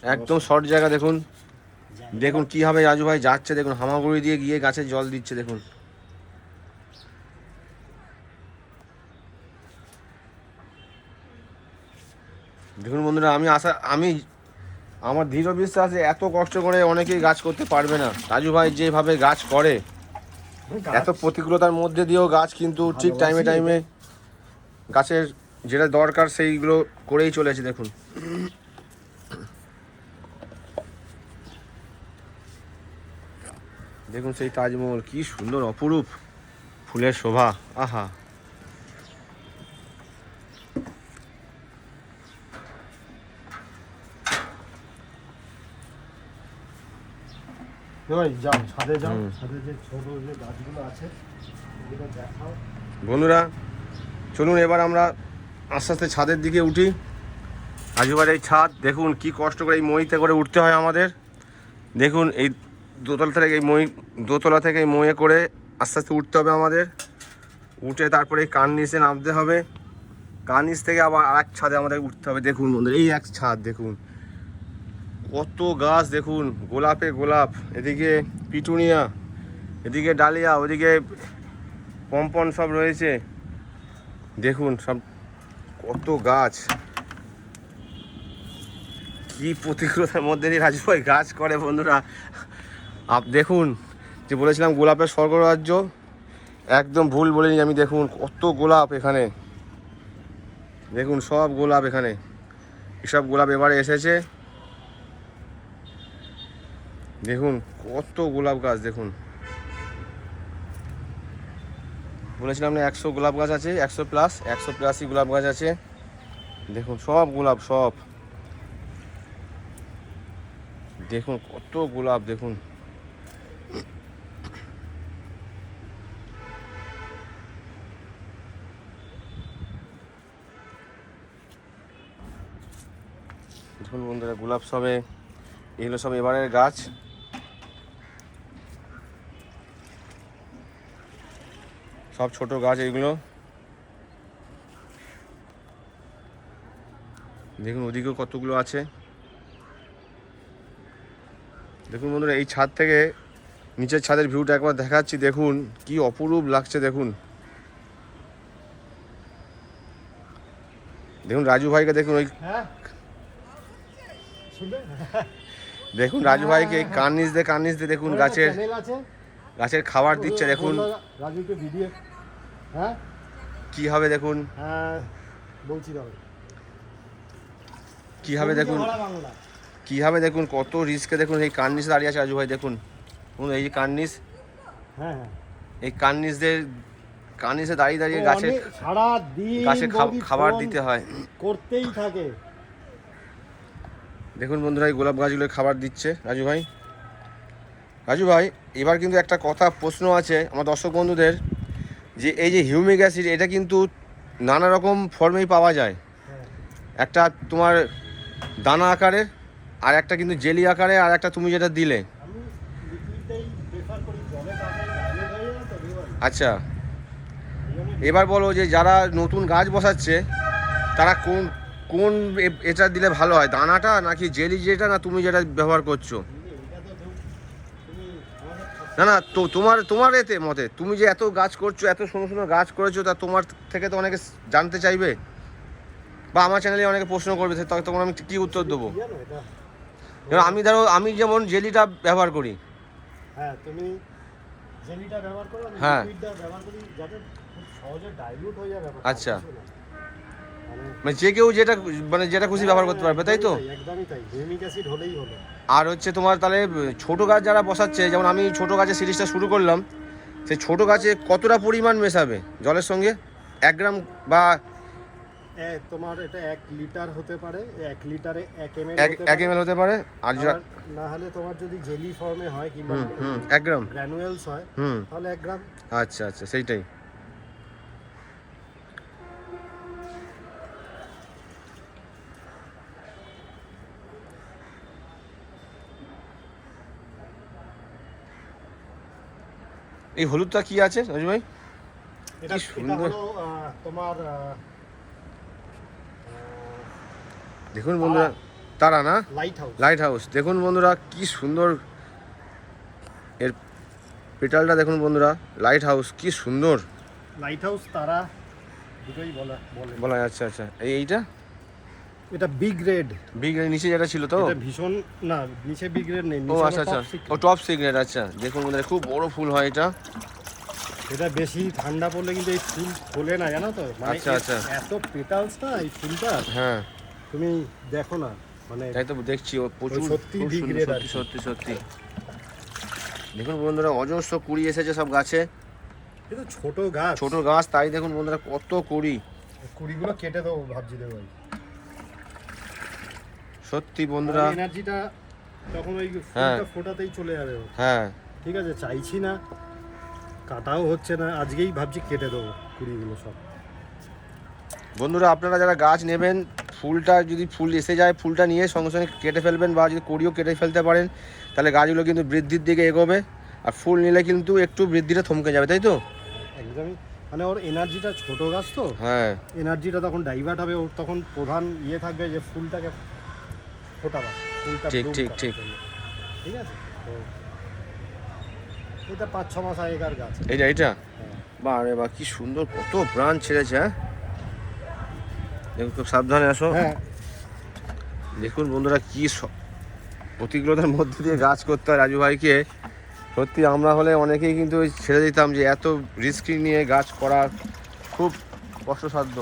একদম শর্ট জায়গা দেখুন। দেখুন কীভাবে রাজু ভাই যাচ্ছে দেখুন, হামাগুড়ি দিয়ে গিয়ে গাছে জল দিচ্ছে দেখুন। দেখুন বন্ধুরা, আমার দৃঢ় বিশ্বাস যে এত কষ্ট করে অনেকেই গাছ করতে পারবে না। রাজু ভাই যেভাবে গাছ করে, এত প্রতিকূলতার মধ্যে দিয়েও গাছ কিন্তু ঠিক টাইমে টাইমে গাছের যেটা দরকার সেইগুলো করেই চলেছে দেখুন। দেখুন সেই তাজমহল, কি সুন্দর অপরূপ ফুলের শোভা, আহা। ভাই যাও ছাদে যাও, ছাদে যে ছোট যে গাছগুলো আছে এগুলো দেখাও। বন্ধুরা চলুন এবার আমরা আস্তে আস্তে ছাদের দিকে উঠি। রাজুভাইয়ের এই ছাদ দেখুন, কি কষ্ট করে এই মইতে করে উঠতে হয় আমাদের। দেখুন এই দোতলা থেকে এই মইয়ে করে আস্তে আস্তে উঠতে হবে আমাদের। উঠে তারপরে এই কার্নিসে নামতে হবে, কার্নিস থেকে আবার আর এক ছাদে আমাদের উঠতে হবে। দেখুন বন্ধুরা এই এক ছাদ দেখুন, কত গাছ দেখুন, গোলাপে গোলাপ, এদিকে পিটুনিয়া, এদিকে ডালিয়া, ওদিকে পম্পন সব রয়েছে দেখুন, সব কত গাছ। কি প্রতিকূলতার মধ্যে দিয়ে রাজু ভাই গাছ করে বন্ধুরা। দেখুন যে বলেছিলাম গোলাপের স্বর্গরাজ্য, একদম ভুল বলিনি আমি। দেখুন কত গোলাপ এখানে, দেখুন সব গোলাপ এখানে, এসব গোলাপ এবারে এসেছে। দেখুন কত গোলাপ গাছ দেখুন, বলেছিলাম না 100 গোলাপ গাছ আছে, 100+ই গোলাপ গাছ আছে। দেখুন সব গোলাপ, সব দেখুন কত গোলাপ দেখুন। দেখুন বন্ধুরা গোলাপ সবে, এগুলো সব এবারের গাছ। সব ছোট গাছ এইগুলো। দেখুন ওদিকেও কতগুলো আছে। দেখুন বন্ধুরা এই ছাদ থেকে নিচের ছাদের ভিউটা একবার দেখাচ্ছি, দেখুন কি অপরূপ লাগছে দেখুন। দেখুন রাজু ভাইকে দেখুন, ওই দেখুন রাজু ভাইকে কার্নিস দিয়ে দেখুন গাছের খাবার দিচ্ছে দেখুন। রাজুকে ভিডিও হ্যাঁ কি হবে দেখুন, বলছি দাও কিভাবে দেখুন কত রিস্কে দেখুন এই কার্নিসে দাঁড়িয়ে আছে রাজু ভাই দেখুন। এই যে কার্নিস, হ্যাঁ এই কার্নিসে দাঁড়িয়ে দাঁড়িয়ে গাছে খাবার দিতে হয়, করতেই থাকে। দেখুন বন্ধুরা এই গোলাপ গাছগুলো খাবার দিচ্ছে রাজু ভাই। এবার কিন্তু একটা প্রশ্ন আছে আমার দর্শক বন্ধুদের, যে এই যে হিউমিক অ্যাসিড এটা কিন্তু নানা রকম ফর্মেই পাওয়া যায়। একটা তোমার দানা আকারে, আর একটা কিন্তু জেলি আকারে, আর একটা তুমি যেটা দিলে। আচ্ছা এবার বলো যে যারা নতুন গাছ বসাচ্ছে তারা কোন এটা দিলে ভালো হয়, দানাটা নাকি জেলি যেটা, না তুমি যেটা ব্যবহার করছো? না তো তোমার এতে মতে, তুমি যে এত গাছ করছো, এত সুন্দর সুন্দর গাছ করেছো, তা তোমার থেকে তো অনেকে জানতে চাইবে, বা আমার চ্যানেলে অনেকে প্রশ্ন করবে, তখন আমি কি উত্তর দেবো? আমি যেমন জেলিটা ব্যবহার করি, হ্যাঁ তুমি জেলিটা ব্যবহার করো, আমি লিকুইডটা ব্যবহার করি, যাতে খুব সহজে ডাইলিউট হয়ে যাবে। আচ্ছা মানে যে কেউ যেটা খুশি ব্যবহার করতে পারবে, তাই তো? একদমই তাই, হিউমিক অ্যাসিড হলেই হলো। আর হচ্ছে তোমার তাহলে ছোট গাছ যারা বসাচ্ছে, যেমন আমি ছোট গাছের সিরিজটা শুরু করলাম, সেই ছোট গাছে কতটা পরিমাণ মেশাবে জলের সঙ্গে? 1 গ্রাম বা তোমার এটা 1 লিটার হতে পারে, 1 লিটারে 1 ml হতে পারে। আর না হলে তোমার যদি জেলি ফর্মে হয় কিংবা 1 গ্রাম গ্র্যানুয়েলস হয় তাহলে 1 গ্রাম। আচ্ছা সেইটাই। এই হলুদটা কি আছে রাজু ভাই? এটা সুন্দর তোমার দেখুন বন্ধুরা তারা না, লাইট হাউস। Light house. দেখুন বন্ধুরা কি সুন্দর এর পেটালটা, দেখুন বন্ধুরা লাইট হাউস কি সুন্দর। লাইট হাউস তারা দুটোই বলে। আচ্ছা আচ্ছা, এইটা এটা বিগ রেড। বিগ নিচে যেটা ছিল তো, এটা ভীষণ না, নিচে বিগ রেড নেই, ও আচ্ছা আচ্ছা, ও টপ সিক্রেট। আচ্ছা দেখুন বন্ধুরা খুব বড় ফুল হয় এটা। এটা বেশি ঠান্ডা পড়লে কিন্তু এই ফুল খোলে না, জানো তো, মানে আচ্ছা আচ্ছা, এত পেটালস না এই ফুলটা, হ্যাঁ তুমি দেখো না, মানে তাই তো দেখছি ও প্রচুর, সত্যি খুব big সুন্দর, red সত্যি সত্যি সত্যি। দেখুন বন্ধুরা অজস্র কুড়ি এসেছে সব গাছে, এটা ছোট গাছ, ছোট গাছ, তাই দেখুন বন্ধুরা কত কুড়ি। কুড়িগুলো কেটে দেবো ভাবছি, দেবো সত্যি বন্ধুরা, এনার্জিটা তখন ওই হ্যাঁ। ফুলটা ফোটাতেই চলে যাবে। হ্যাঁ ঠিক আছে, চাইছি না, কাটাও হচ্ছে না, আজকেই ভাবছি কেটে দেবো কুড়িগুলো সব। বন্ধুরা আপনারা যারা গাছ নেবেন, ফুলটা যদি ফুল এসে যায় ফুলটা নিয়ে সঙ্গে সঙ্গে কেটে ফেলবেন, বা যদি কড়িও কেটে ফেলতে পারেন তাহলে গাছগুলো কিন্তু বৃদ্ধির দিকে এগোবে। আর ফুল নিলে কিন্তু একটু বৃদ্ধিটা থমকে যাবে, তাই তো? একদমই, মানে ওর এনার্জিটা, ছোট গাছ তো, হ্যাঁ এনার্জিটা তখন ডাইভার্ট হবে, ওর তখন প্রধান থাকবে যে ফুলটাকে ফোটাবা, ফুলটা ঠিক, bloom ঠিক, করার ঠিক। জন্য। ঠিক আছে, তো এটা 5-6 মাস আগেকার গাছ। এইটা হ্যাঁ। বা আরে বা কি সুন্দর, কত ব্রাঞ্চ ছেড়েছে। হ্যাঁ দেখুন খুব সাবধানে আসো। হ্যাঁ, দেখুন বন্ধুরা কি প্রতিকূলতার মধ্যে দিয়ে গাছ করতে হয় রাজু ভাইকে। সত্যি আমরা হলে অনেকেই কিন্তু ছেড়ে দিতাম, যে এত রিস্ক নিয়ে গাছ করা খুব কষ্টসাধ্য।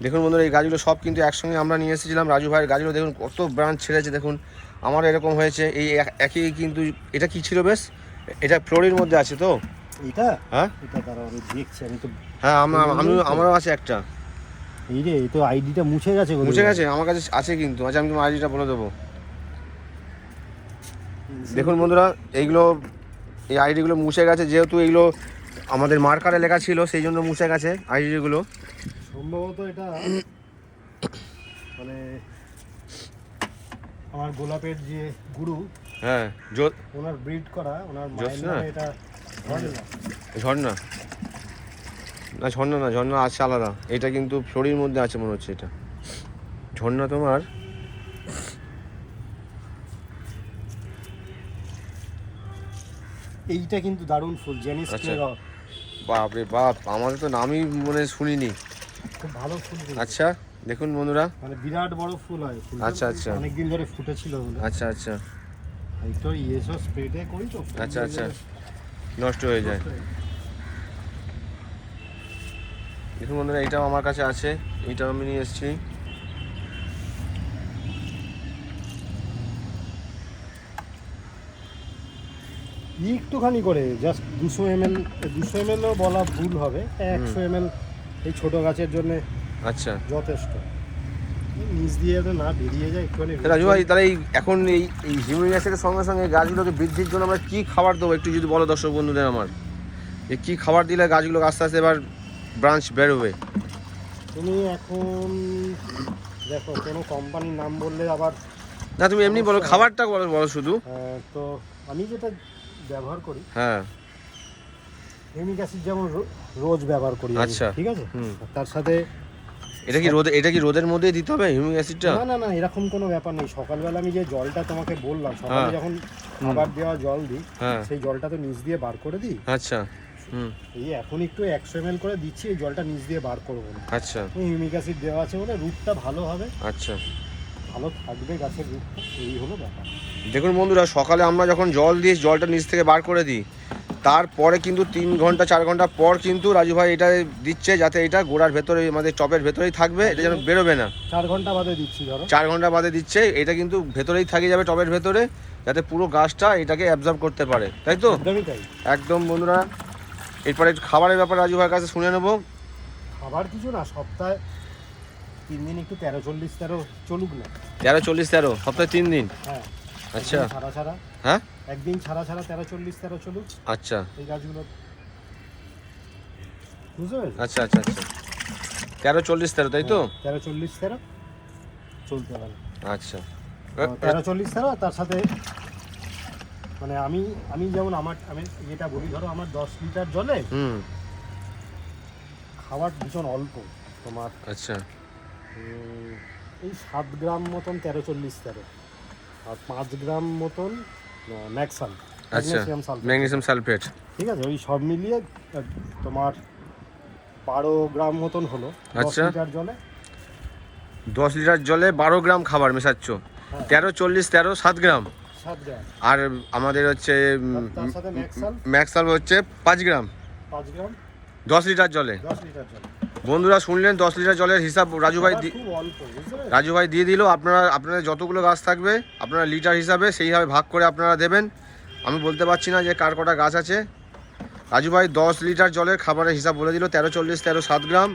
দেখুন বন্ধুরা এই গাছগুলো সব কিন্তু একসঙ্গে আমরা নিয়ে এসেছিলাম। রাজু ভাইয়ের গাছগুলো দেখুন কত ব্রাঞ্চ ছেড়েছে, দেখুন আমার এরকম হয়েছে। এই একই কিন্তু, এটা কি ছিল বেশ, এটা ফ্লোরির মধ্যে আছে তো? এটা হ্যাঁ এটা দাঁড়াও, আমি দেখছি, আমি তো হ্যাঁ, আমারও আছে একটা। এই রে, এই তো আইডিটা মুছে গেছে, মুছে গেছে, আমার কাছে আছে কিন্তু। আচ্ছা আমি তোমার আইডিটা বলে দেবো। দেখুন বন্ধুরা এইগুলো, এই আইডিগুলো মুছে গেছে, যেহেতু এইগুলো আমাদের মার্কারে লেখা ছিল সেই জন্য মুছে গেছে আইডিগুলো। সম্ভবত এটা মানে আমার গোলাপের যে গুরু, হ্যাঁ ওনার ব্রিড করা, ওনার মায়ের জ্যোৎস্না? নামে এটা ঝর্ণা। ঝর্ণা না, ঝর্ণা না, ঝর্ণা আছে আলাদা। এটা কিন্তু ফ্লোরির মধ্যে আছে মনে হচ্ছে। এটা ঝর্ণা তোমার, এইটা কিন্তু দারুণ ফুল, জেনিস আচ্ছা। ক্লেরক, বাপ রে বাপ, আমাদের তো নামই মনে শুনিনি। খুব ভালো ফুল কিন্তু। আচ্ছা দেখুন বন্ধুরা, মানে বিরাট বড় ফুল হয়, ফুলটা আচ্ছা, আচ্ছা। অনেকদিন ধরে ফুটেছিল বলে। আচ্ছা আচ্ছা একটু ইয়েসও স্প্রেতে করি তো, ফুল আচ্ছা, আচ্ছা। গুলো নষ্ট হয়ে যায়। নষ্ট হয়ে যায়। দেখুন বন্ধুরা এটাও আমার কাছে আছে, এইটাও আমি নিয়ে এসেছি। একটুখানি করে জাস্ট 200 ml, 200 ml বলা ভুল হবে, 100 ml এই ছোট গাছের জন্য আচ্ছা যথেষ্ট। নিচ দিয়ে তো না বেরিয়ে যায় একটুখানি। রাজু ভাই, তাহলে এখন এই হিউমিক অ্যাসিডের সঙ্গে সঙ্গে গাছগুলোকে বৃদ্ধির জন্য আমরা কী খাবার দেবো একটু যদি বলো দর্শক বন্ধুদের আমার, যে কী খাবার দিলে গাছগুলো আস্তে আস্তে এবার ব্রাঞ্চ বেরোবে? তুমি এখন দেখো, কোনো কোম্পানির নাম বললে আবার, না তুমি এমনি বলো, খাবারটা বলো বলো শুধু। তো আমি যেটা ব্যবহার করি, হ্যাঁ হিউমিক অ্যাসিড যেমন রোজ ব্যবহার করি আমি, আচ্ছা। ঠিক আছে, হুম। আর তার সাথে এটা কি রোদের মধ্যেই দিতে হবে হিউমিক অ্যাসিডটা? না না না, এরকম কোনো ব্যাপার নেই। সকালবেলা আমি যে জলটা তোমাকে বললাম, সকালে হ্যাঁ। যখন খাবার দেওয়া জল দিই, হ্যাঁ সেই জলটা তো নিচ দিয়ে বার করে দিই। আচ্ছা, হুম এই এখন একটু 100 ml করে দিচ্ছি, এই জলটা নিচ দিয়ে বার করবো না। আচ্ছা হিউমিক অ্যাসিড দেওয়া আছে বলে রুটটা ভালো হবে, আচ্ছা। ভালো থাকবে গাছের রুটটা, এই হলো ব্যাপার। দেখুন বন্ধুরা, সকালে আমরা যখন জল দিই, জলটা নিচ থেকে বার করে দিই, তারপরে কিন্তু 3 ঘন্টা 4 ঘন্টা পর কিন্তু রাজু ভাই এটা দিচ্ছে, যাতে এটা গোড়ার ভেতরে আমাদের টবের ভেতরেই থাকবে, এটা যেন বেরোবে না। 4 ঘন্টা বাদে দিচ্ছি ধরো, 4 ঘন্টা বাদে দিচ্ছে, এটা কিন্তু ভেতরেই থাকে যাবে টবের ভেতরে, যাতে পুরো গাছটা এটাকে অ্যাবজর্ব করতে পারে, তাই তো? একদমই তাই। একদম বন্ধুরা, এরপরে খাবারের ব্যাপারে রাজু ভাইয়ের কাছে শুনে নেবো। খাবার কিছু না, সপ্তাহে 3 দিন একটু 13-40-13 চলুক না। 13-40-13 সপ্তাহে 3 দিন? হ্যাঁ আচ্ছা। একদিন ছাড়া ছাড়া, হ্যাঁ একদিন ছাড়া ছাড়া 13-40-13 চলুক আচ্ছা এই গাছগুলো, বুঝতে পেরেছো? আচ্ছা আচ্ছা আচ্ছা, 13-40-13 তাই তো? 13-40-13 চলতে পারে। আচ্ছা 13-40-13, তার সাথে মানে আমি যেমন আমি যেটা বলি, ধরো আমার 10 লিটার জলে হুম। খাবার ভীষণ অল্প তোমার, আচ্ছা এই 7 গ্রাম মতন 1340 আর 5 গ্রাম মতন ম্যাক্সাল, আচ্ছা, ম্যাগনেসিয়াম সালফেট। ঠিক আছে, ওই সব মিলিয়ে তোমার 12 গ্রাম মতন হলো 10 আচ্ছা। লিটার জলে। 10 লিটার জলে 12 গ্রাম খাবার মেশাচ্ছ। 13 40 13 7 গ্রাম। 7 গ্রাম। আর আমাদের হচ্ছে তার সাথে ম্যাক্সাল হচ্ছে 5 গ্রাম 5 গ্রাম 10 লিটার জলে। 10 লিটার জলে। বন্ধুরা শুনলেন 10 লিটার জলের হিসাব রাজু ভাই খুব অল্প, বুঝতে পেরেছো? রাজু ভাই দিয়ে দিল। আপনাদের যতগুলো গাছ থাকবে আপনারা লিটার হিসাবে সেইভাবে ভাগ করে আপনারা দেবেন। আমি বলতে পারছি না যে কার কটা গাছ আছে। রাজু ভাই 10 লিটার জলের খাবারের হিসাব বলে দিল, 13 40 13 7 গ্রাম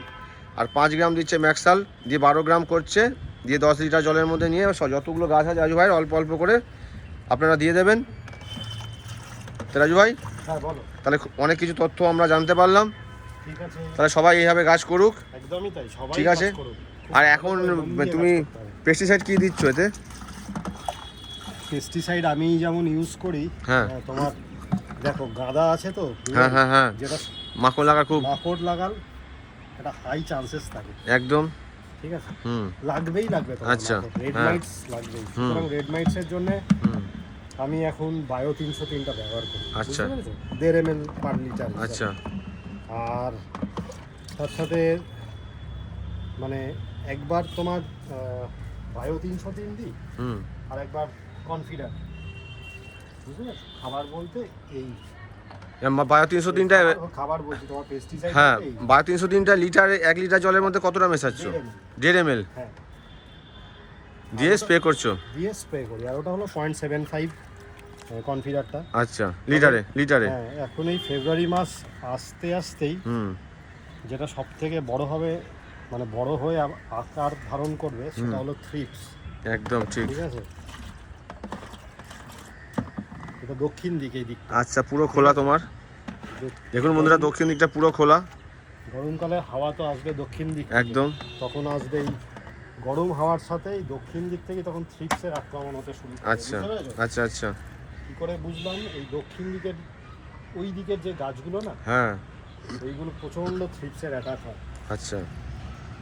আর 5 গ্রাম দিচ্ছে ম্যাক্সাল, দিয়ে 12 গ্রাম করছে, দিয়ে 10 লিটার জলের মধ্যে নিয়ে যতগুলো গাছ আছে রাজু ভাইয়ের অল্প অল্প করে আপনারা দিয়ে দেবেন। তো রাজু ভাই হ্যাঁ বলো। তাহলে অনেক কিছু তথ্য আমরা জানতে পারলাম। ঠিক আছে, তাহলে সবাই এইভাবে গাছ করুক। একদমই তাই, সবাই ঠিক আছে। কাজ করুক। আর এখন তুমি পেস্টিসাইড কি দিচ্ছ এতে? পেস্টিসাইড আমি যেমন ইউজ করি, হ্যাঁ। তোমার দেখো গাঁদা আছে তো, হ্যাঁ হ্যাঁ হ্যাঁ, যেটা মাখন লাগা খুব মাকড় লাগাল একটা হাই চান্সেস থাকে, একদম। ঠিক আছে, হুম। লাগবেই লাগবে। আচ্ছা, রেড হ্যাঁ। মাইটস লাগবেই। সুতরাং রেড মাইটস এর জন্য হুম। আমি এখন বায়ো 303টা ব্যবহার করি, আচ্ছা। বুঝতে পেরেছো? 1.5 ml পার লিটার। আচ্ছা আর তার সাথে মানে একবার তোমার বায়ো 303 দিই, হুম। আর একবার কনফিডার, বুঝতে পেরেছো? খাবার বলতে এই বায়ো 303টা, খাবার বলছি, তোমার পেস্টিসাইড। হ্যাঁ বায়ো 303টা লিটার 1 লিটার জলের মধ্যে কতটা মেশাচ্ছ? 1.5 ml হ্যাঁ, দিয়ে স্প্রে করছো? দিয়ে স্প্রে করি। আর ওটা হলো 0.75 কনফিডারটা। আচ্ছা, লিটারে। হ্যাঁ, এখন এই ফেব্রুয়ারি মাস আসতে আসতেই হুম। যেটা সব থেকে বড় হবে, মানে বড় হয়ে আকার ধারণ করবে, সেটা হলো থ্রিপস। একদম ঠিক। ঠিক আছে, এটা দক্ষিণ দিকে, এই দিকটা। আচ্ছা, পুরো খোলা তোমার। দেখুন বন্ধুরা, দক্ষিণ দিকটা পুরো খোলা। গরমকালে হাওয়া তো আসবে দক্ষিণ দিক থেকে। একদম। তখন আসবে এই গরম হাওয়ার সাথে এই দক্ষিণ দিক থেকে তখন থ্রিপসের আক্রমণ হতে শুরু করে। আচ্ছা বুঝতে পেরেছো? আচ্ছা আচ্ছা। কি করে বুঝলাম? এই দক্ষিণ দিকের ওই দিকের যে গাছগুলো না, হ্যাঁ। ওইগুলো প্রচণ্ড থ্রিপসের অ্যাটাক হয়। আচ্ছা।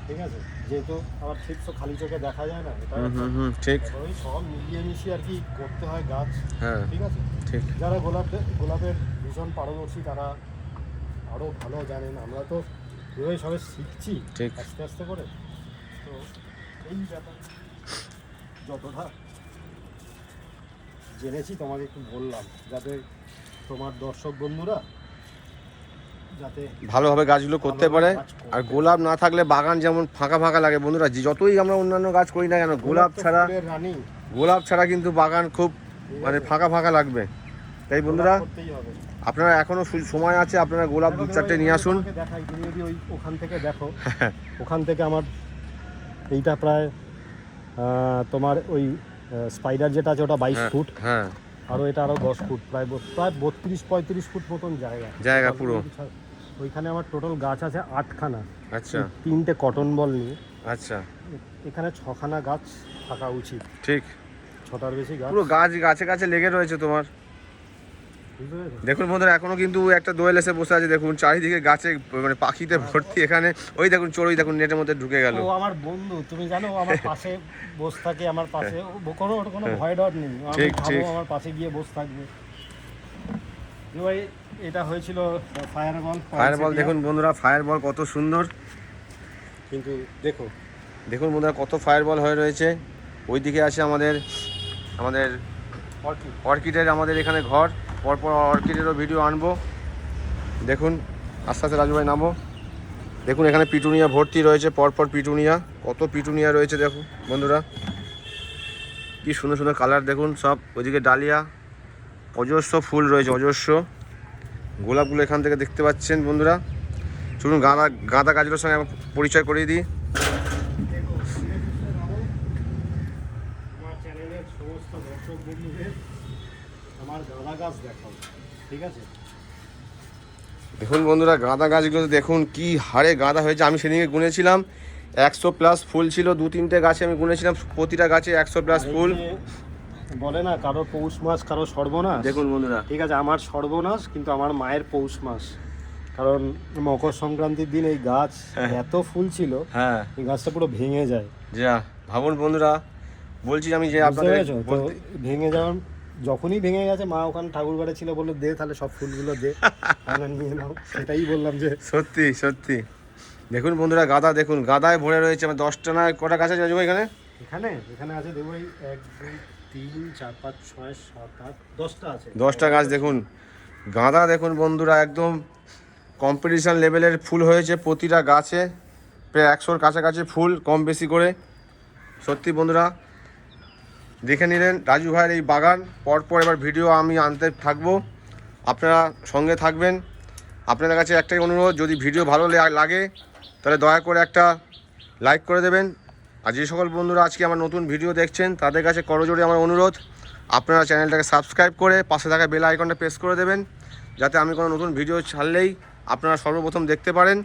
ঠিক আছে, যেহেতু আবার থ্রিপসও খালি চোখে দেখা যায় না, এটা হুম ঠিক। ওই সব মিলিয়ে মিশিয়ে আর কি করতে হয় গাছ। হ্যাঁ ঠিক আছে, ঠিক। যারা গোলাপের ভীষণ পারদর্শী তারা আরও ভালো জানেন। আমরা তো এভাবে সবাই শিখছি ঠিক। আস্তে আস্তে করে। তো এই ব্যাপার যতটা জেনেছি তোমাকে একটু বললাম, যাতে তোমার দর্শক বন্ধুরা যাতে ভালোভাবে গাছগুলো করতে পারে। আর গোলাপ না থাকলে বাগান যেমন ফাঁকা ফাঁকা লাগে বন্ধুরা, যতই আমরা অন্যান্য গাছ করি না কেন, গোলাপ ছাড়া কিন্তু বাগান খুব মানে ফাঁকা ফাঁকা লাগবে। তাই বন্ধুরা, আপনারা এখনো সময় আছে, আপনারা গোলাপ 2-4টে নিয়ে আসুন। দেখাই, তুমি যদি ওখান থেকে দেখো, ওখান থেকে আমার এইটা প্রায় তোমার ওই স্পাইডার যেটা আছে ওটা 22 ফুট। হ্যাঁ। আরও এটা আরও 10 ফুট, প্রায় 32-35 ফুট মতন জায়গা পুরো। ওইখানে আমার টোটাল গাছ আছে 8খানা। আচ্ছা। 3টে কটন বল নিয়ে। আচ্ছা। এখানে 6খানা গাছ থাকা উচিত। ঠিক। 6টার বেশি গাছ পুরো গাছে গাছে লেগে রয়েছে তোমার। দেখুন বন্ধুরা, এখনো কিন্তু একটা দোয়েল এসে বসে আছে। দেখুন চারিদিকে গাছে মানে পাখিতে ভর্তি। এখানে ওই দেখুন চড়ুই, দেখুন নেটের মধ্যে ঢুকে গেল। ও আমার বন্ধু, তুমি জানো, আমার পাশে বসে থাকে, আমার পাশে কোনো ভয় ডর নেই। ঠিক ঠিক। আমার পাশে গিয়ে বসে থাকবে। ভাই, এটা হয়েছিল ফায়ারবল। দেখুন বন্ধুরা, ফায়ারবল কত সুন্দর। কিন্তু দেখুন বন্ধুরা, কত ফায়ারবল হয়ে রয়েছে। ওইদিকে আছে আমাদের অর্কিডের আমাদের এখানে ঘর। পরপর অর্কিডেরও ভিডিও আনবো। দেখুন আস্তে আস্তে রাজু ভাই নামো। দেখুন এখানে পিটুনিয়া ভর্তি রয়েছে, পরপর পিটুনিয়া, কত পিটুনিয়া রয়েছে দেখুন বন্ধুরা, কি সুন্দর সুন্দর কালার। দেখুন সব ওইদিকে ডালিয়া, অজস্র ফুল রয়েছে, অজস্র গোলাপগুলো এখান থেকে দেখতে পাচ্ছেন বন্ধুরা। চলুন গাঁদা গাছগুলোর সঙ্গে আমার পরিচয় করিয়ে দিই। আমার চ্যানেলের সমস্ত দর্শক বন্ধুদের আমার গাঁদা গাছ দেখাও, ঠিক আছে? দেখুন বন্ধুরা, গাঁদা গাছগুলো দেখুন কি হারে গাঁদা হয়েছে। আমি সেদিকে গুনেছিলাম 100+ ফুল ছিল, 2-3টে গাছে আমি গুনেছিলাম, প্রতিটা গাছে 100+ ফুল। বলে না কারো পৌষ মাস কারো সর্বনাশ, দেখুন বন্ধুরা, ঠিক আছে আমার সর্বনাশ কিন্তু আমার মায়ের পৌষ মাস, কারণ মকর সংক্রান্তির দিন এই গাছ এত ফুল ছিল, হ্যাঁ এই গাছটা পুরো ভেঙে যায়। যা ভাবুন বন্ধুরা, বলছি আমি যে বুঝতে আপনাদের পেরেছো? তো ভেঙে যাওয়ার যখনই ভেঙে গেছে মা ওখানে ঠাকুর ঘরে ছিল, বললো দে তাহলে সব ফুলগুলো দে, তাহলে নিয়ে নাও। সেটাই বললাম যে সত্যি সত্যি দেখুন বন্ধুরা, গাদা দেখুন, গাদায় ভরে রয়েছে। আমার 10টা না কটা গাছ আছে রাজু ভাই এখানে? এখানে আছে দেখো এই 1 2 3 4 5 6 7 8 10টা আছে। 10টা গাছ দেখুন, গাঁদা দেখুন বন্ধুরা, একদম কম্পিটিশান লেভেলের ফুল হয়েছে প্রতিটা গাছে, প্রায় 100-র কাছাকাছি ফুল, কম বেশি করে। সত্যি বন্ধুরা, দেখে নিলেন রাজু ভাইয়ের এই বাগান। পরপর এবার ভিডিও আমি আনতে থাকবো, আপনারা সঙ্গে থাকবেন। আপনাদের কাছে একটাই অনুরোধ, যদি ভিডিও ভালো লাগে তাহলে দয়া করে একটা লাইক করে দেবেন। আর যে সকল বন্ধুরা আজকে আমার নতুন ভিডিও দেখছেন তাদের কাছে করজোড়ে আমার অনুরোধ, আপনারা চ্যানেলটাকে সাবস্ক্রাইব করে পাশে থাকা বেল আইকনটা প্রেস করে দেবেন, যাতে আমি কোনো নতুন ভিডিও ছাড়লেই আপনারা সর্বপ্রথম দেখতে পারেন।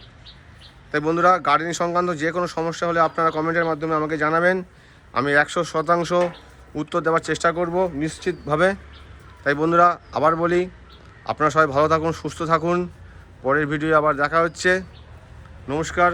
তাই বন্ধুরা, গার্ডেনিং সংক্রান্ত যে কোনো সমস্যা হলে আপনারা কমেন্টের মাধ্যমে আমাকে জানাবেন, আমি 100% উত্তর দেওয়ার চেষ্টা করব নিশ্চিতভাবে। তাই বন্ধুরা, আবার বলি, আপনারা সবাই ভালো থাকুন, সুস্থ থাকুন। পরের ভিডিও আবার দেখা হচ্ছে। নমস্কার।